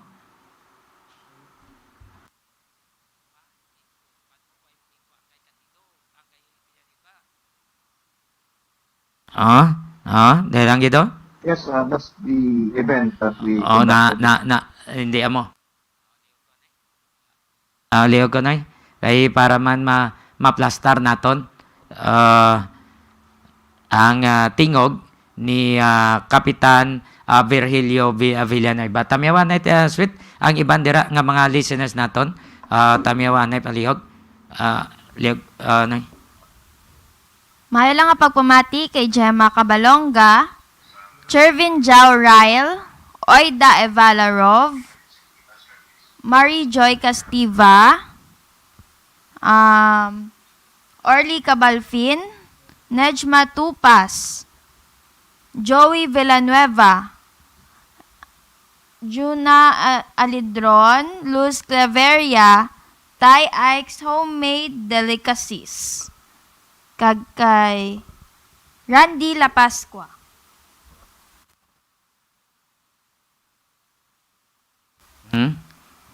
Dahil lang gito? Yes, that's the event that we Hindi mo. Leo ko na kay para man ma-plastar naton ang tingog ni Kapitan Virgilio Villanueva. Tamiyawan na sweet ang ibang dira nga mga listeners naton. Tamiyawan na palihog. Lihog na. Mayo lang nga pagpamati kay Gemma Cabalonga, Chervin Jao Ryle, Oida Evalarov, Marie Joy Castiva, Orly Cabalfin, Nejma Tupas, Joey Villanueva, Juna Alidron, Luz Claveria, Thai Ike's Homemade Delicacies, kag kay Randy La Pascua.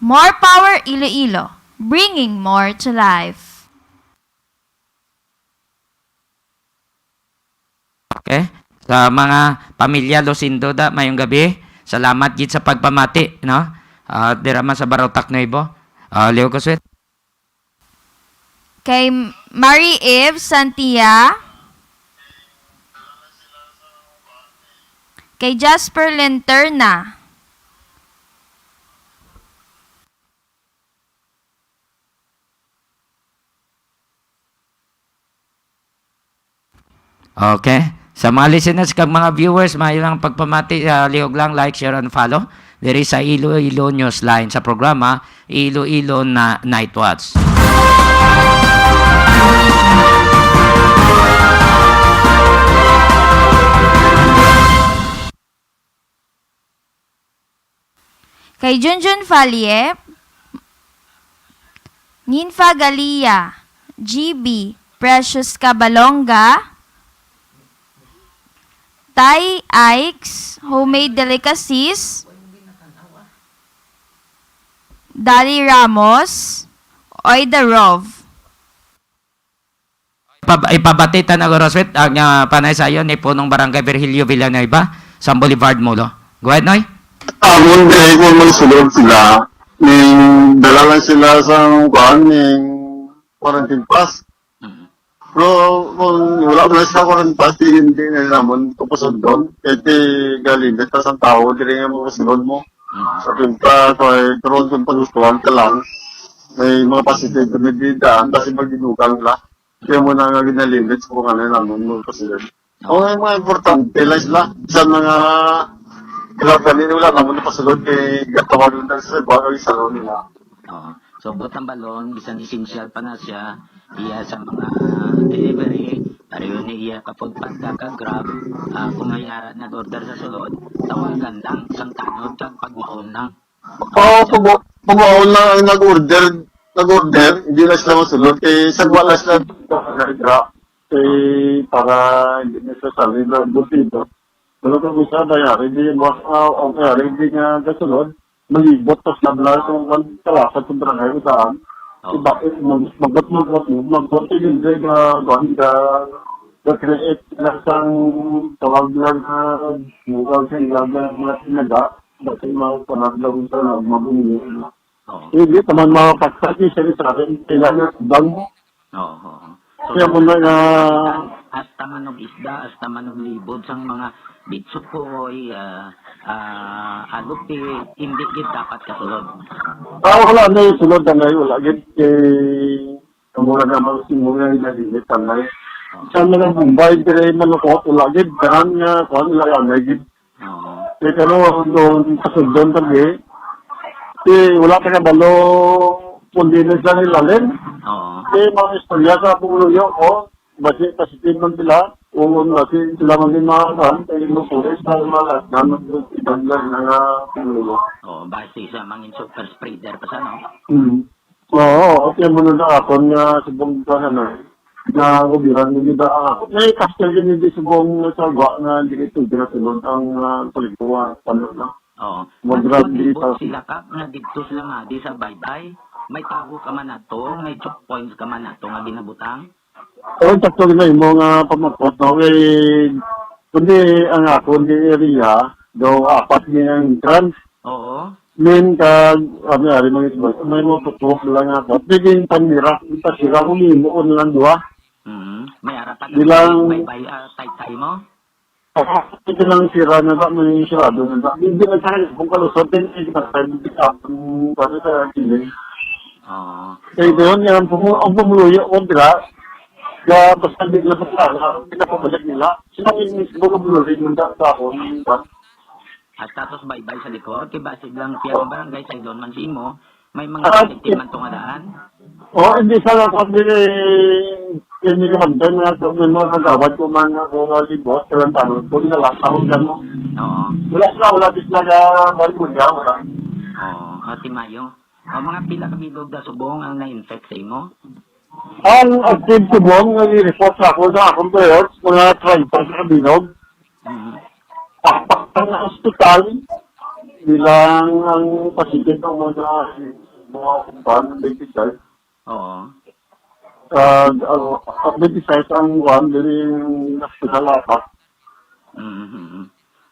More Power Iloilo, bringing more to life. Okay? Sa mga pamilya Lucindo da, mayong gabi. Salamat gid sa pagpamati, no? Dira man sa Barotac Nuevo. Leo ko sweet. Kay Marie Eve Santia, kay Jasper Linterna, Okay. Sa mga listeners kag mga viewers, mayo lang pagpamati, lihog lang, like, share, and follow. There is sa Iloilo News Line sa programa Iloilo na Night Watch. kay Junjun Falye, Ninfa Galia, GB, Precious Cabalonga, Thai Ike's Homemade Delicacies, Dali Ramos, Oida Rov. Ipabati na Goroswet ang panay sa iyo ni Punong Barangay Virgilio Villanueva sa Boulevard Molo. Go ahead, Noy. Amon kay kung magsulod sila, ning dala lang sila sa ning quarantine pass. Pero kung wala ba sa quarantine pass, hindi na naman kupusod doon. Kasi galing dito sa tao, hindi nga mo kusunod mo. Sa pinta, kaya karoon kung pagustuhan ka lang, may mga positive na medidaan, kasi magdinugang lang. Kaya mo na nga ginalimit kung ano naman mo kusunod. O nga mga importante lang sila sa mga kailangan wala naman na pasunod kay gatawag lang sa bagay sa nila. Oo. So, butang balon, bisan essential pa na siya, iya sa mga delivery, ariyo ni iya kapag pagkaka-grab, kung may nag-order sa sulod, tawagan lang, isang tanod, kag pagmaon lang. Oo, pag-maon lang ang nag-order, hindi na sila masunod, kay sagwala sila nag-grab, kay para hindi na sila sabi na butido. Pero kung gusto na hindi nga kasunod, malibot pa sa bala kung kalasa kung barangay ko saan. Bakit magbat yun din na create na isang tawag lang na mukhang sa ilang mga tinaga. Bakit mga panaglaw sa mabungi. Oo. Hindi naman mapagpag siya sa akin. Kailangan bang mo. Oo. So, Kaya mo na hasta man og isda, hasta man og libod sang mga bitsukoy, alupi, hindi gid dapat kasulod. wala na yung sunod na ngayon. Wala gid mula naman simula yung nalilit na sa mga Mumbai, dire manukot, wala gid karan nga, kung nila yan, may gid. Oo. Kaya doon kasundon tabi, wala ka na balo, pundinis na nilalin. Oo. Mga istorya sa pumuloyo ko, basi positive man sila, kung basi sila man din makakaroon, kaya mo pulis na malas na mag-ibang lang na pumuloyo. Oo, base sa mga super spreader pa sa no. Oo, kaya mo na akon nga subong ka na gubiran mo nila ako. May kastel din hindi subong salwa na hindi ito ginasunod ang palikuwa, paano na. Oo. Mag-grab Maglibot dito. sila ka, nga dito sila nga, di sa baybay. May tago ka man na to, may choke points ka man na to nga ginabutang. Oo, takto na yung mga pamakot na kundi ang ako, kundi area, do apat niya ang trans. Oo. Min ka, ari mga isbay, may mga tutok lang ako. Biging panira, itasira ko limo ko nilang dua. May harapan Bilang- baybay tay mo. Ito lang sira na ba, may sirado na ba. Hindi na sa akin, kung kalusot din, hindi ka tayo para sa kiling. Oo. Kaya doon, ang pumuluyo ko, dira, kaya basta bigla pa sila, pinapabalik nila. Sila yung mismo pumuluyo yung sa ako. At tapos baybay sa likod, kay basig lang siya ang barangay sa doon man si mo, may mga Ah, safety man tong daan. Oo, hindi sa lakot din hindi ka magdan na ito, may mga kagawad ko man ako nga libot, kaya tanong ko, nalakahon ka mo. Oo. Wala sila ka, balimunya, wala. Oo. Ati Mayo. O mga pila ka bilog na subong ang na-infect sa imo? Ang active subong, nag-report sa ako sa akong players, mga 30 sa binog. Pakpak na hospital, bilang ang pasigit ng mga kumpan, 26. Oo. 26 ang one, din yung hospital apat.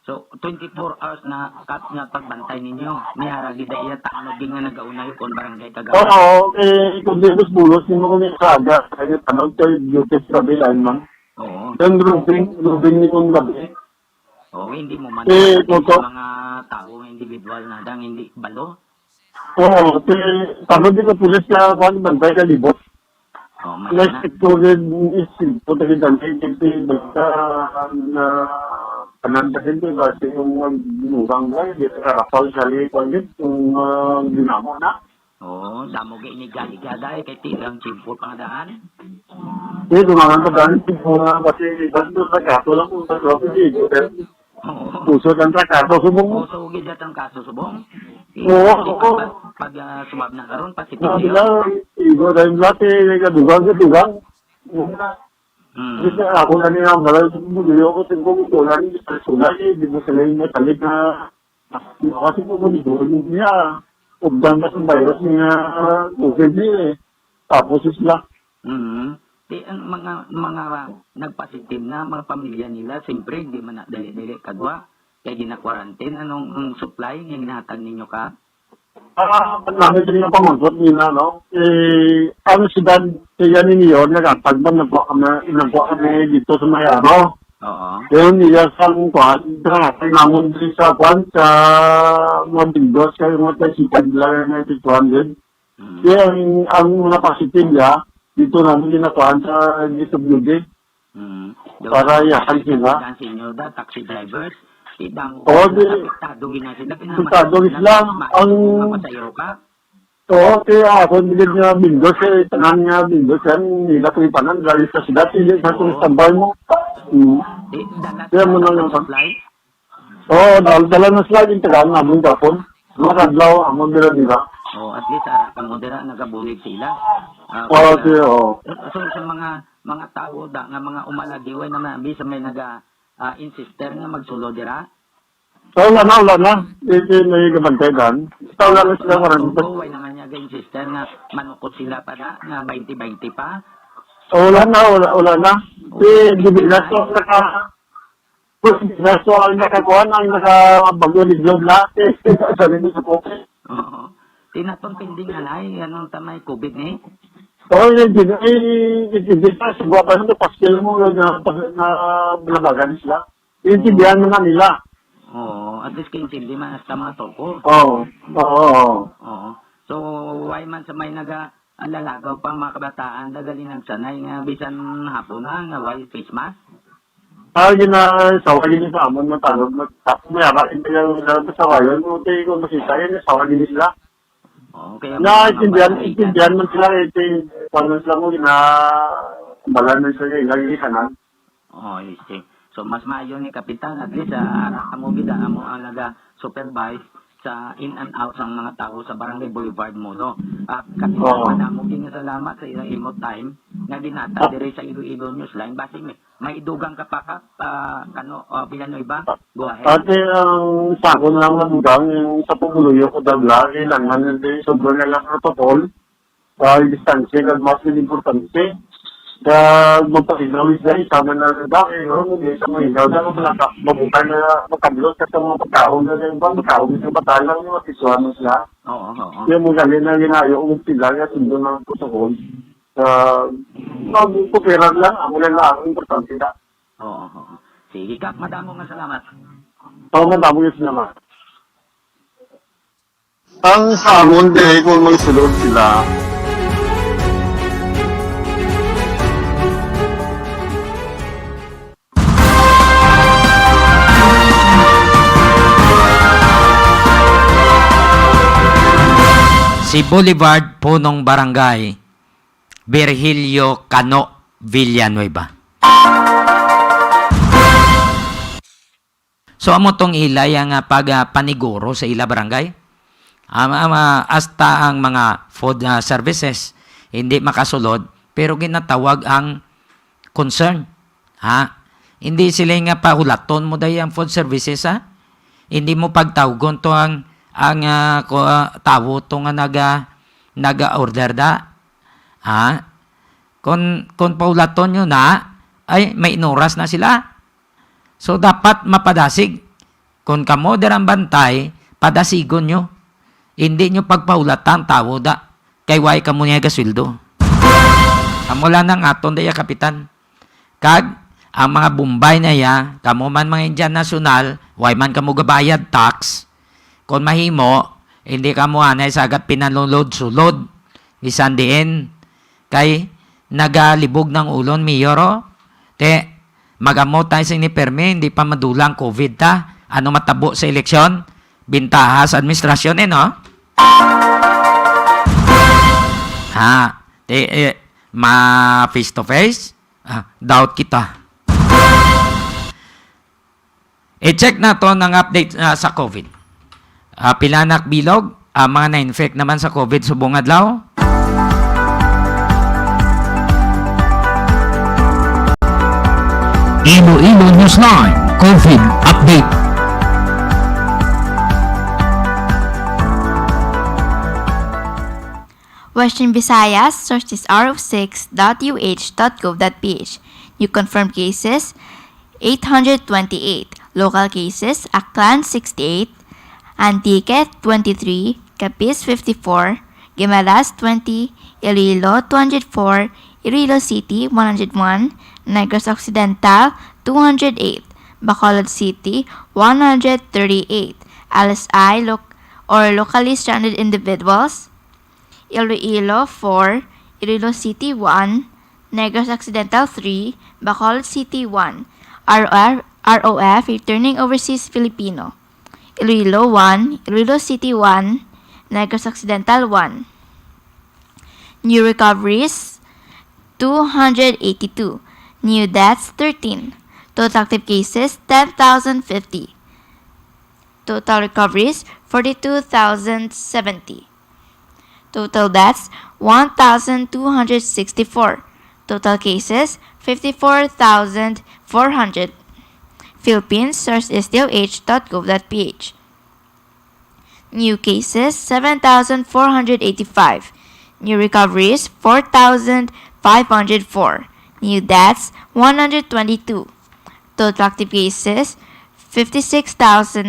So, 24 hours na kat nga pagbantay ninyo. May haragi da iya tanong din nga nagaunay kon barangay Kagawa. Oo, kung di bulos, hindi mo kami kaga. Kaya tanong kayo, duty sa bilan man. Oo. Then rubing ni kong gabi. Oo, hindi mo man Toto. sa mga tao individual na dang hindi balo. Oo, tanong di ko pulis na kung bantay ka libot. Oo, may Like, na. ito rin isip po tayo dantay, kasi basta na pananda hindi kasi yung ginurang lang, di sa karapal sa liit, yung dinamo na. Oo, damo ga inigali-gada kay tilang chimpo pangadaan. Hindi, dumangan pa dahil kasi basta sa kaso lang kung sa kaso dito. Oo. Puso ng trakaso, subong mo. So, gid ang kaso subong. Oo, oo. Pag sumab na karon positive Sabi yun. na, igo dahil lati, kadugang. Kasi ako na niya, maral sa muliyo ko, tingkong ito lang, di mo sila yung matalik na, kasi po ko dito, niya, ubdan na sa virus niya, COVID niya eh. Tapos sila. Di ang mga nagpositive na mga pamilya nila, siyempre hindi man na dali-dali kadwa. Kaya gina-quarantine, anong supply nga ginahatag ninyo ka? Namin din yung pamangkot nila, no? Ano sila, kaya ninyo, nagtatagban, nagbuwa kami dito sa Mayaro. Oo. Kaya niya sa kwan, nakatay namon din sa kwan, sa mga bigos, kaya mga tasipan nila na 200. Kaya ang mga positive niya, dito namin ginakuhan sa DWD. Para yakan sila. Dan sinyo da, taxi drivers. Idang Oo, apektado gina sila. apektado sila. Ang- Masayro ka. Oo, kaya ako nilid nga bingos, tanan nga bingos, yan, nila tulipanan, galis sa sila, hindi sa itong tambay mo. Di, dalat Kaya mo na lang. supply. Oo, dala na sila yung tagaan namin kapon. Mga kadlaw, amon nila nila. O, at least, harapan mo dira, nagabulig sila. Oo, kaya, oo. So, sa mga tao da, nga mga umalagiway naman, bisa may insister nga magsulo dira. So, wala na. Ito may gabantayan. Wala na sila marami. Way naman niya ga insister nga manukot sila pa na, nga 20-20 pa. Wala na. Dibilas ko ang nakakuhan, ang nakabago ni Globe na. Sabi niyo sa poke. Oo. tinatong pending anay, anong tamay COVID ni? Oo, hindi pa. Siguro pa nito, paskil mo na balabagan sila. Intindihan naman nila. Oo, at least kaintindi man as tama to ko. Oo. Oo. So, why man sa may ang lalagaw pang mga kabataan, dagali ng sanay nga bisan hapon nga why face mask? Yun na, sawagin sa amon, matanong, tapos mayara, hindi yung sawayan, kung makita yun, sawagin sila. Oo, kaya Intindihan man sila, paano sila mo, balan mo sila, ilang kanan. Oo, okay. So, mas maayon ni Kapitan, at least, amo bida, amo ang supervise sa in and out ng mga tao sa Barangay Boulevard mo, no? Kapitan, madamo din salamat sa ilang imo time nga binata dire sa Iloilo Newsline. Basi may idugang ka pa Villanueva? Go ahead. At ang sako na lang madugang, yung sa pumuluyo ko dagla, kailangan hindi, sobrang na lang protocol, distansya, mas importante. Kaya magpakinaw sila, isama na rin ba, hindi sa mga ilaw, dahil mabukay na magkabilot kasi mga pagkaon na rin ba, magkaon sa batalang yung matisuan mo sila. Oo. Yung mga galing na ginayo, sila nga sundo ng protocol. Magpupiran lang, ako na lang, importante na. Oo. Sige, Kap, madamo nga salamat. Oo, madamo yung sinama. Ang hamon din, kung magsulod sila, Si Boulevard Punong Barangay, Virgilio Cano Villanueva. So amo tong ilay ang paniguro sa ila barangay. Hasta ang mga food services hindi makasulod pero ginatawag ang concern. Hindi sila nga pahulaton mo dahi ang food services Hindi mo pagtawgon to ang tawo to nga naga-order da. Kung paulaton nyo na, ay may inuras na sila. So, dapat mapadasig. Kung kamo ang bantay, padasigon nyo. Hindi nyo pagpaulatan tawo da. Kay way kamo niya gaswildo. Kamo lang ng aton daya, Kapitan. Kag, ang mga Bombay na ya, kamo man mga Indian National, way man kamo gabayad tax, kung mahimo, hindi ka mo anay sa agat pinalulod-sulod. Bisan diin, kay nagalibog ng ulon, Miyoro. Magamot tayo sa iniperme, hindi pa madulang COVID ta. Ano matabo sa eleksyon? Bintaha sa administrasyon no? Face to face? Doubt kita. I-check na to ng update sa COVID. Pilanak Bilog, mga na-infect naman sa COVID subong adlaw. Iloilo Newsline COVID Update. Western Visayas, search this r6.uh.gov.ph. New confirmed cases, 828. Local cases, Aklan 68, Antique 23, Capiz 54, Guimaras 20, Iloilo 204, Iloilo City 101, Negros Occidental 208, Bacolod City 138, LSI locally stranded individuals, Iloilo 4, Iloilo City 1, Negros Occidental 3, Bacolod City 1, ROF returning overseas Filipino. Iloilo 1, Iloilo City 1, Negros Occidental 1. New recoveries 282. New deaths 13. Total active cases 10,050. Total recoveries 42,070. Total deaths 1,264. Total cases 54,400. Philippines, source is DOH.gov.ph. New cases 7,485. New recoveries 4,504. New deaths 122. Total active cases 56,912.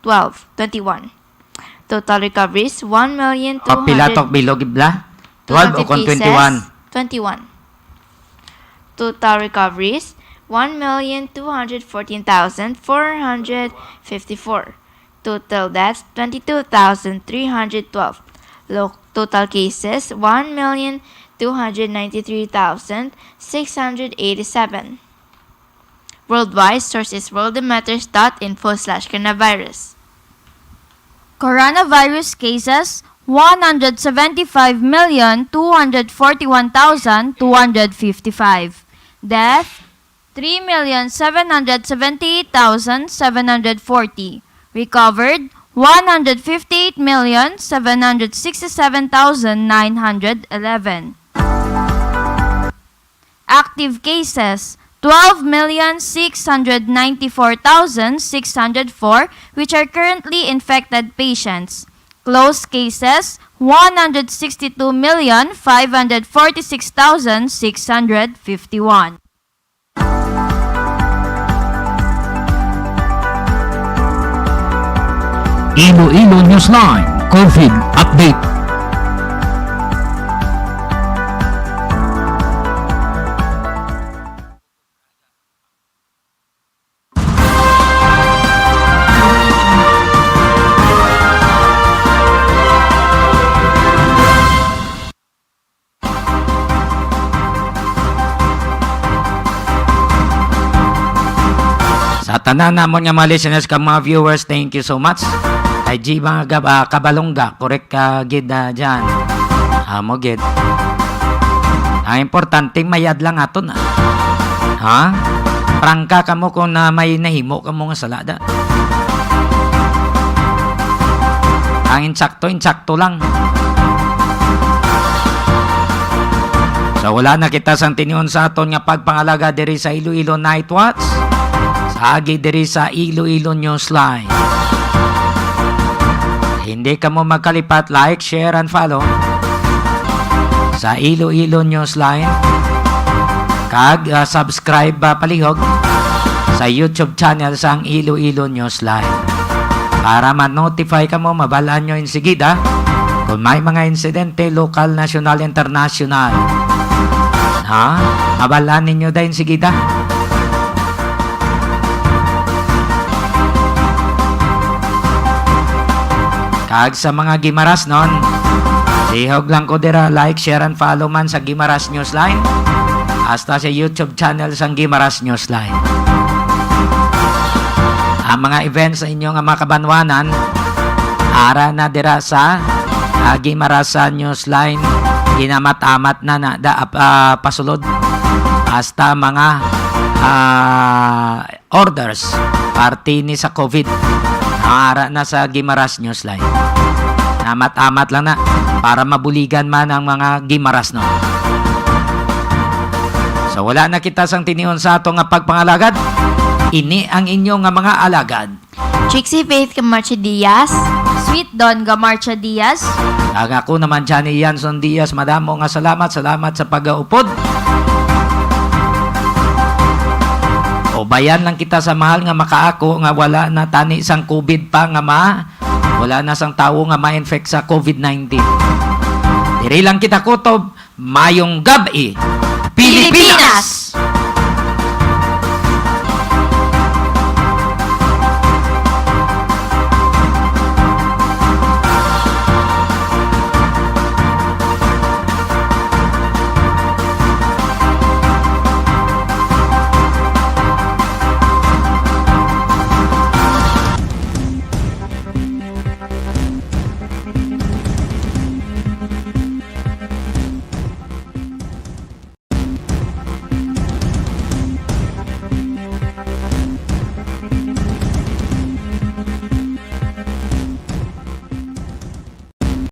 21. Total recoveries, 1,200,000. O pila tok bilog ibla? 12 o kon 21? 21. Total recoveries, 1,214,454. Total deaths, 22,312. Total cases, 1,293,687. Worldwide, source is worldometers.info/coronavirus. Coronavirus cases 175,241,255. Death 3,778,740. Recovered 158,767,911. Active cases 12,694,604, which are currently infected patients. Closed cases 162,546,651. Iloilo Newsline COVID Update. Sa tanan namon nga mga listeners ka mga viewers, thank you so much. Kay G mga kabalongga, correct ka gid dyan. Amo gid. Ang importante mayad lang aton na. Ha? Prangka ka mo kung na may nahimo ka mo nga salada. Ang insakto lang. So wala na kita sang tinion sa aton nga pagpangalaga diri sa Iloilo Night Watch. Sa agi diri sa Iloilo Newsline. Hindi ka mo magkalipat, like, share, and follow sa Iloilo Newsline. Kag subscribe palihog sa YouTube channel sang Iloilo Newsline. Para ma-notify ka mo, mabalaan nyo insigida kung may mga insidente, local, national, international. Ha? Mabalaan ninyo dahil insigida. Kag sa mga Gimaras nun, sihog lang ko dira, like, share, and follow man sa Gimaras Newsline. Hasta sa YouTube channel sang Gimaras Newsline. Ang mga events sa inyong mga kabanwanan, ara na dira sa Gimaras Newsline, ginamat-amat na pasulod. Hasta mga orders, party ni sa COVID. Ara na sa Gimaras Newsline. Amat-amat lang na para mabuligan man ang mga Gimaras no. So wala na kita sang tinion sa ato nga pagpangalagad. Ini ang inyong nga mga alagad. Trixie Faith Camacho Diaz. Sweet Don Gamarcha Diaz. Ang ako naman Johnny Yanson Diaz. Madamo nga salamat sa pag-aupod. O bayan lang kita sa mahal nga makaako nga wala na tani sang COVID pa nga wala na sang tawo nga ma-infect sa COVID-19. Diri lang kita kutob, mayong gabi, Pilipinas!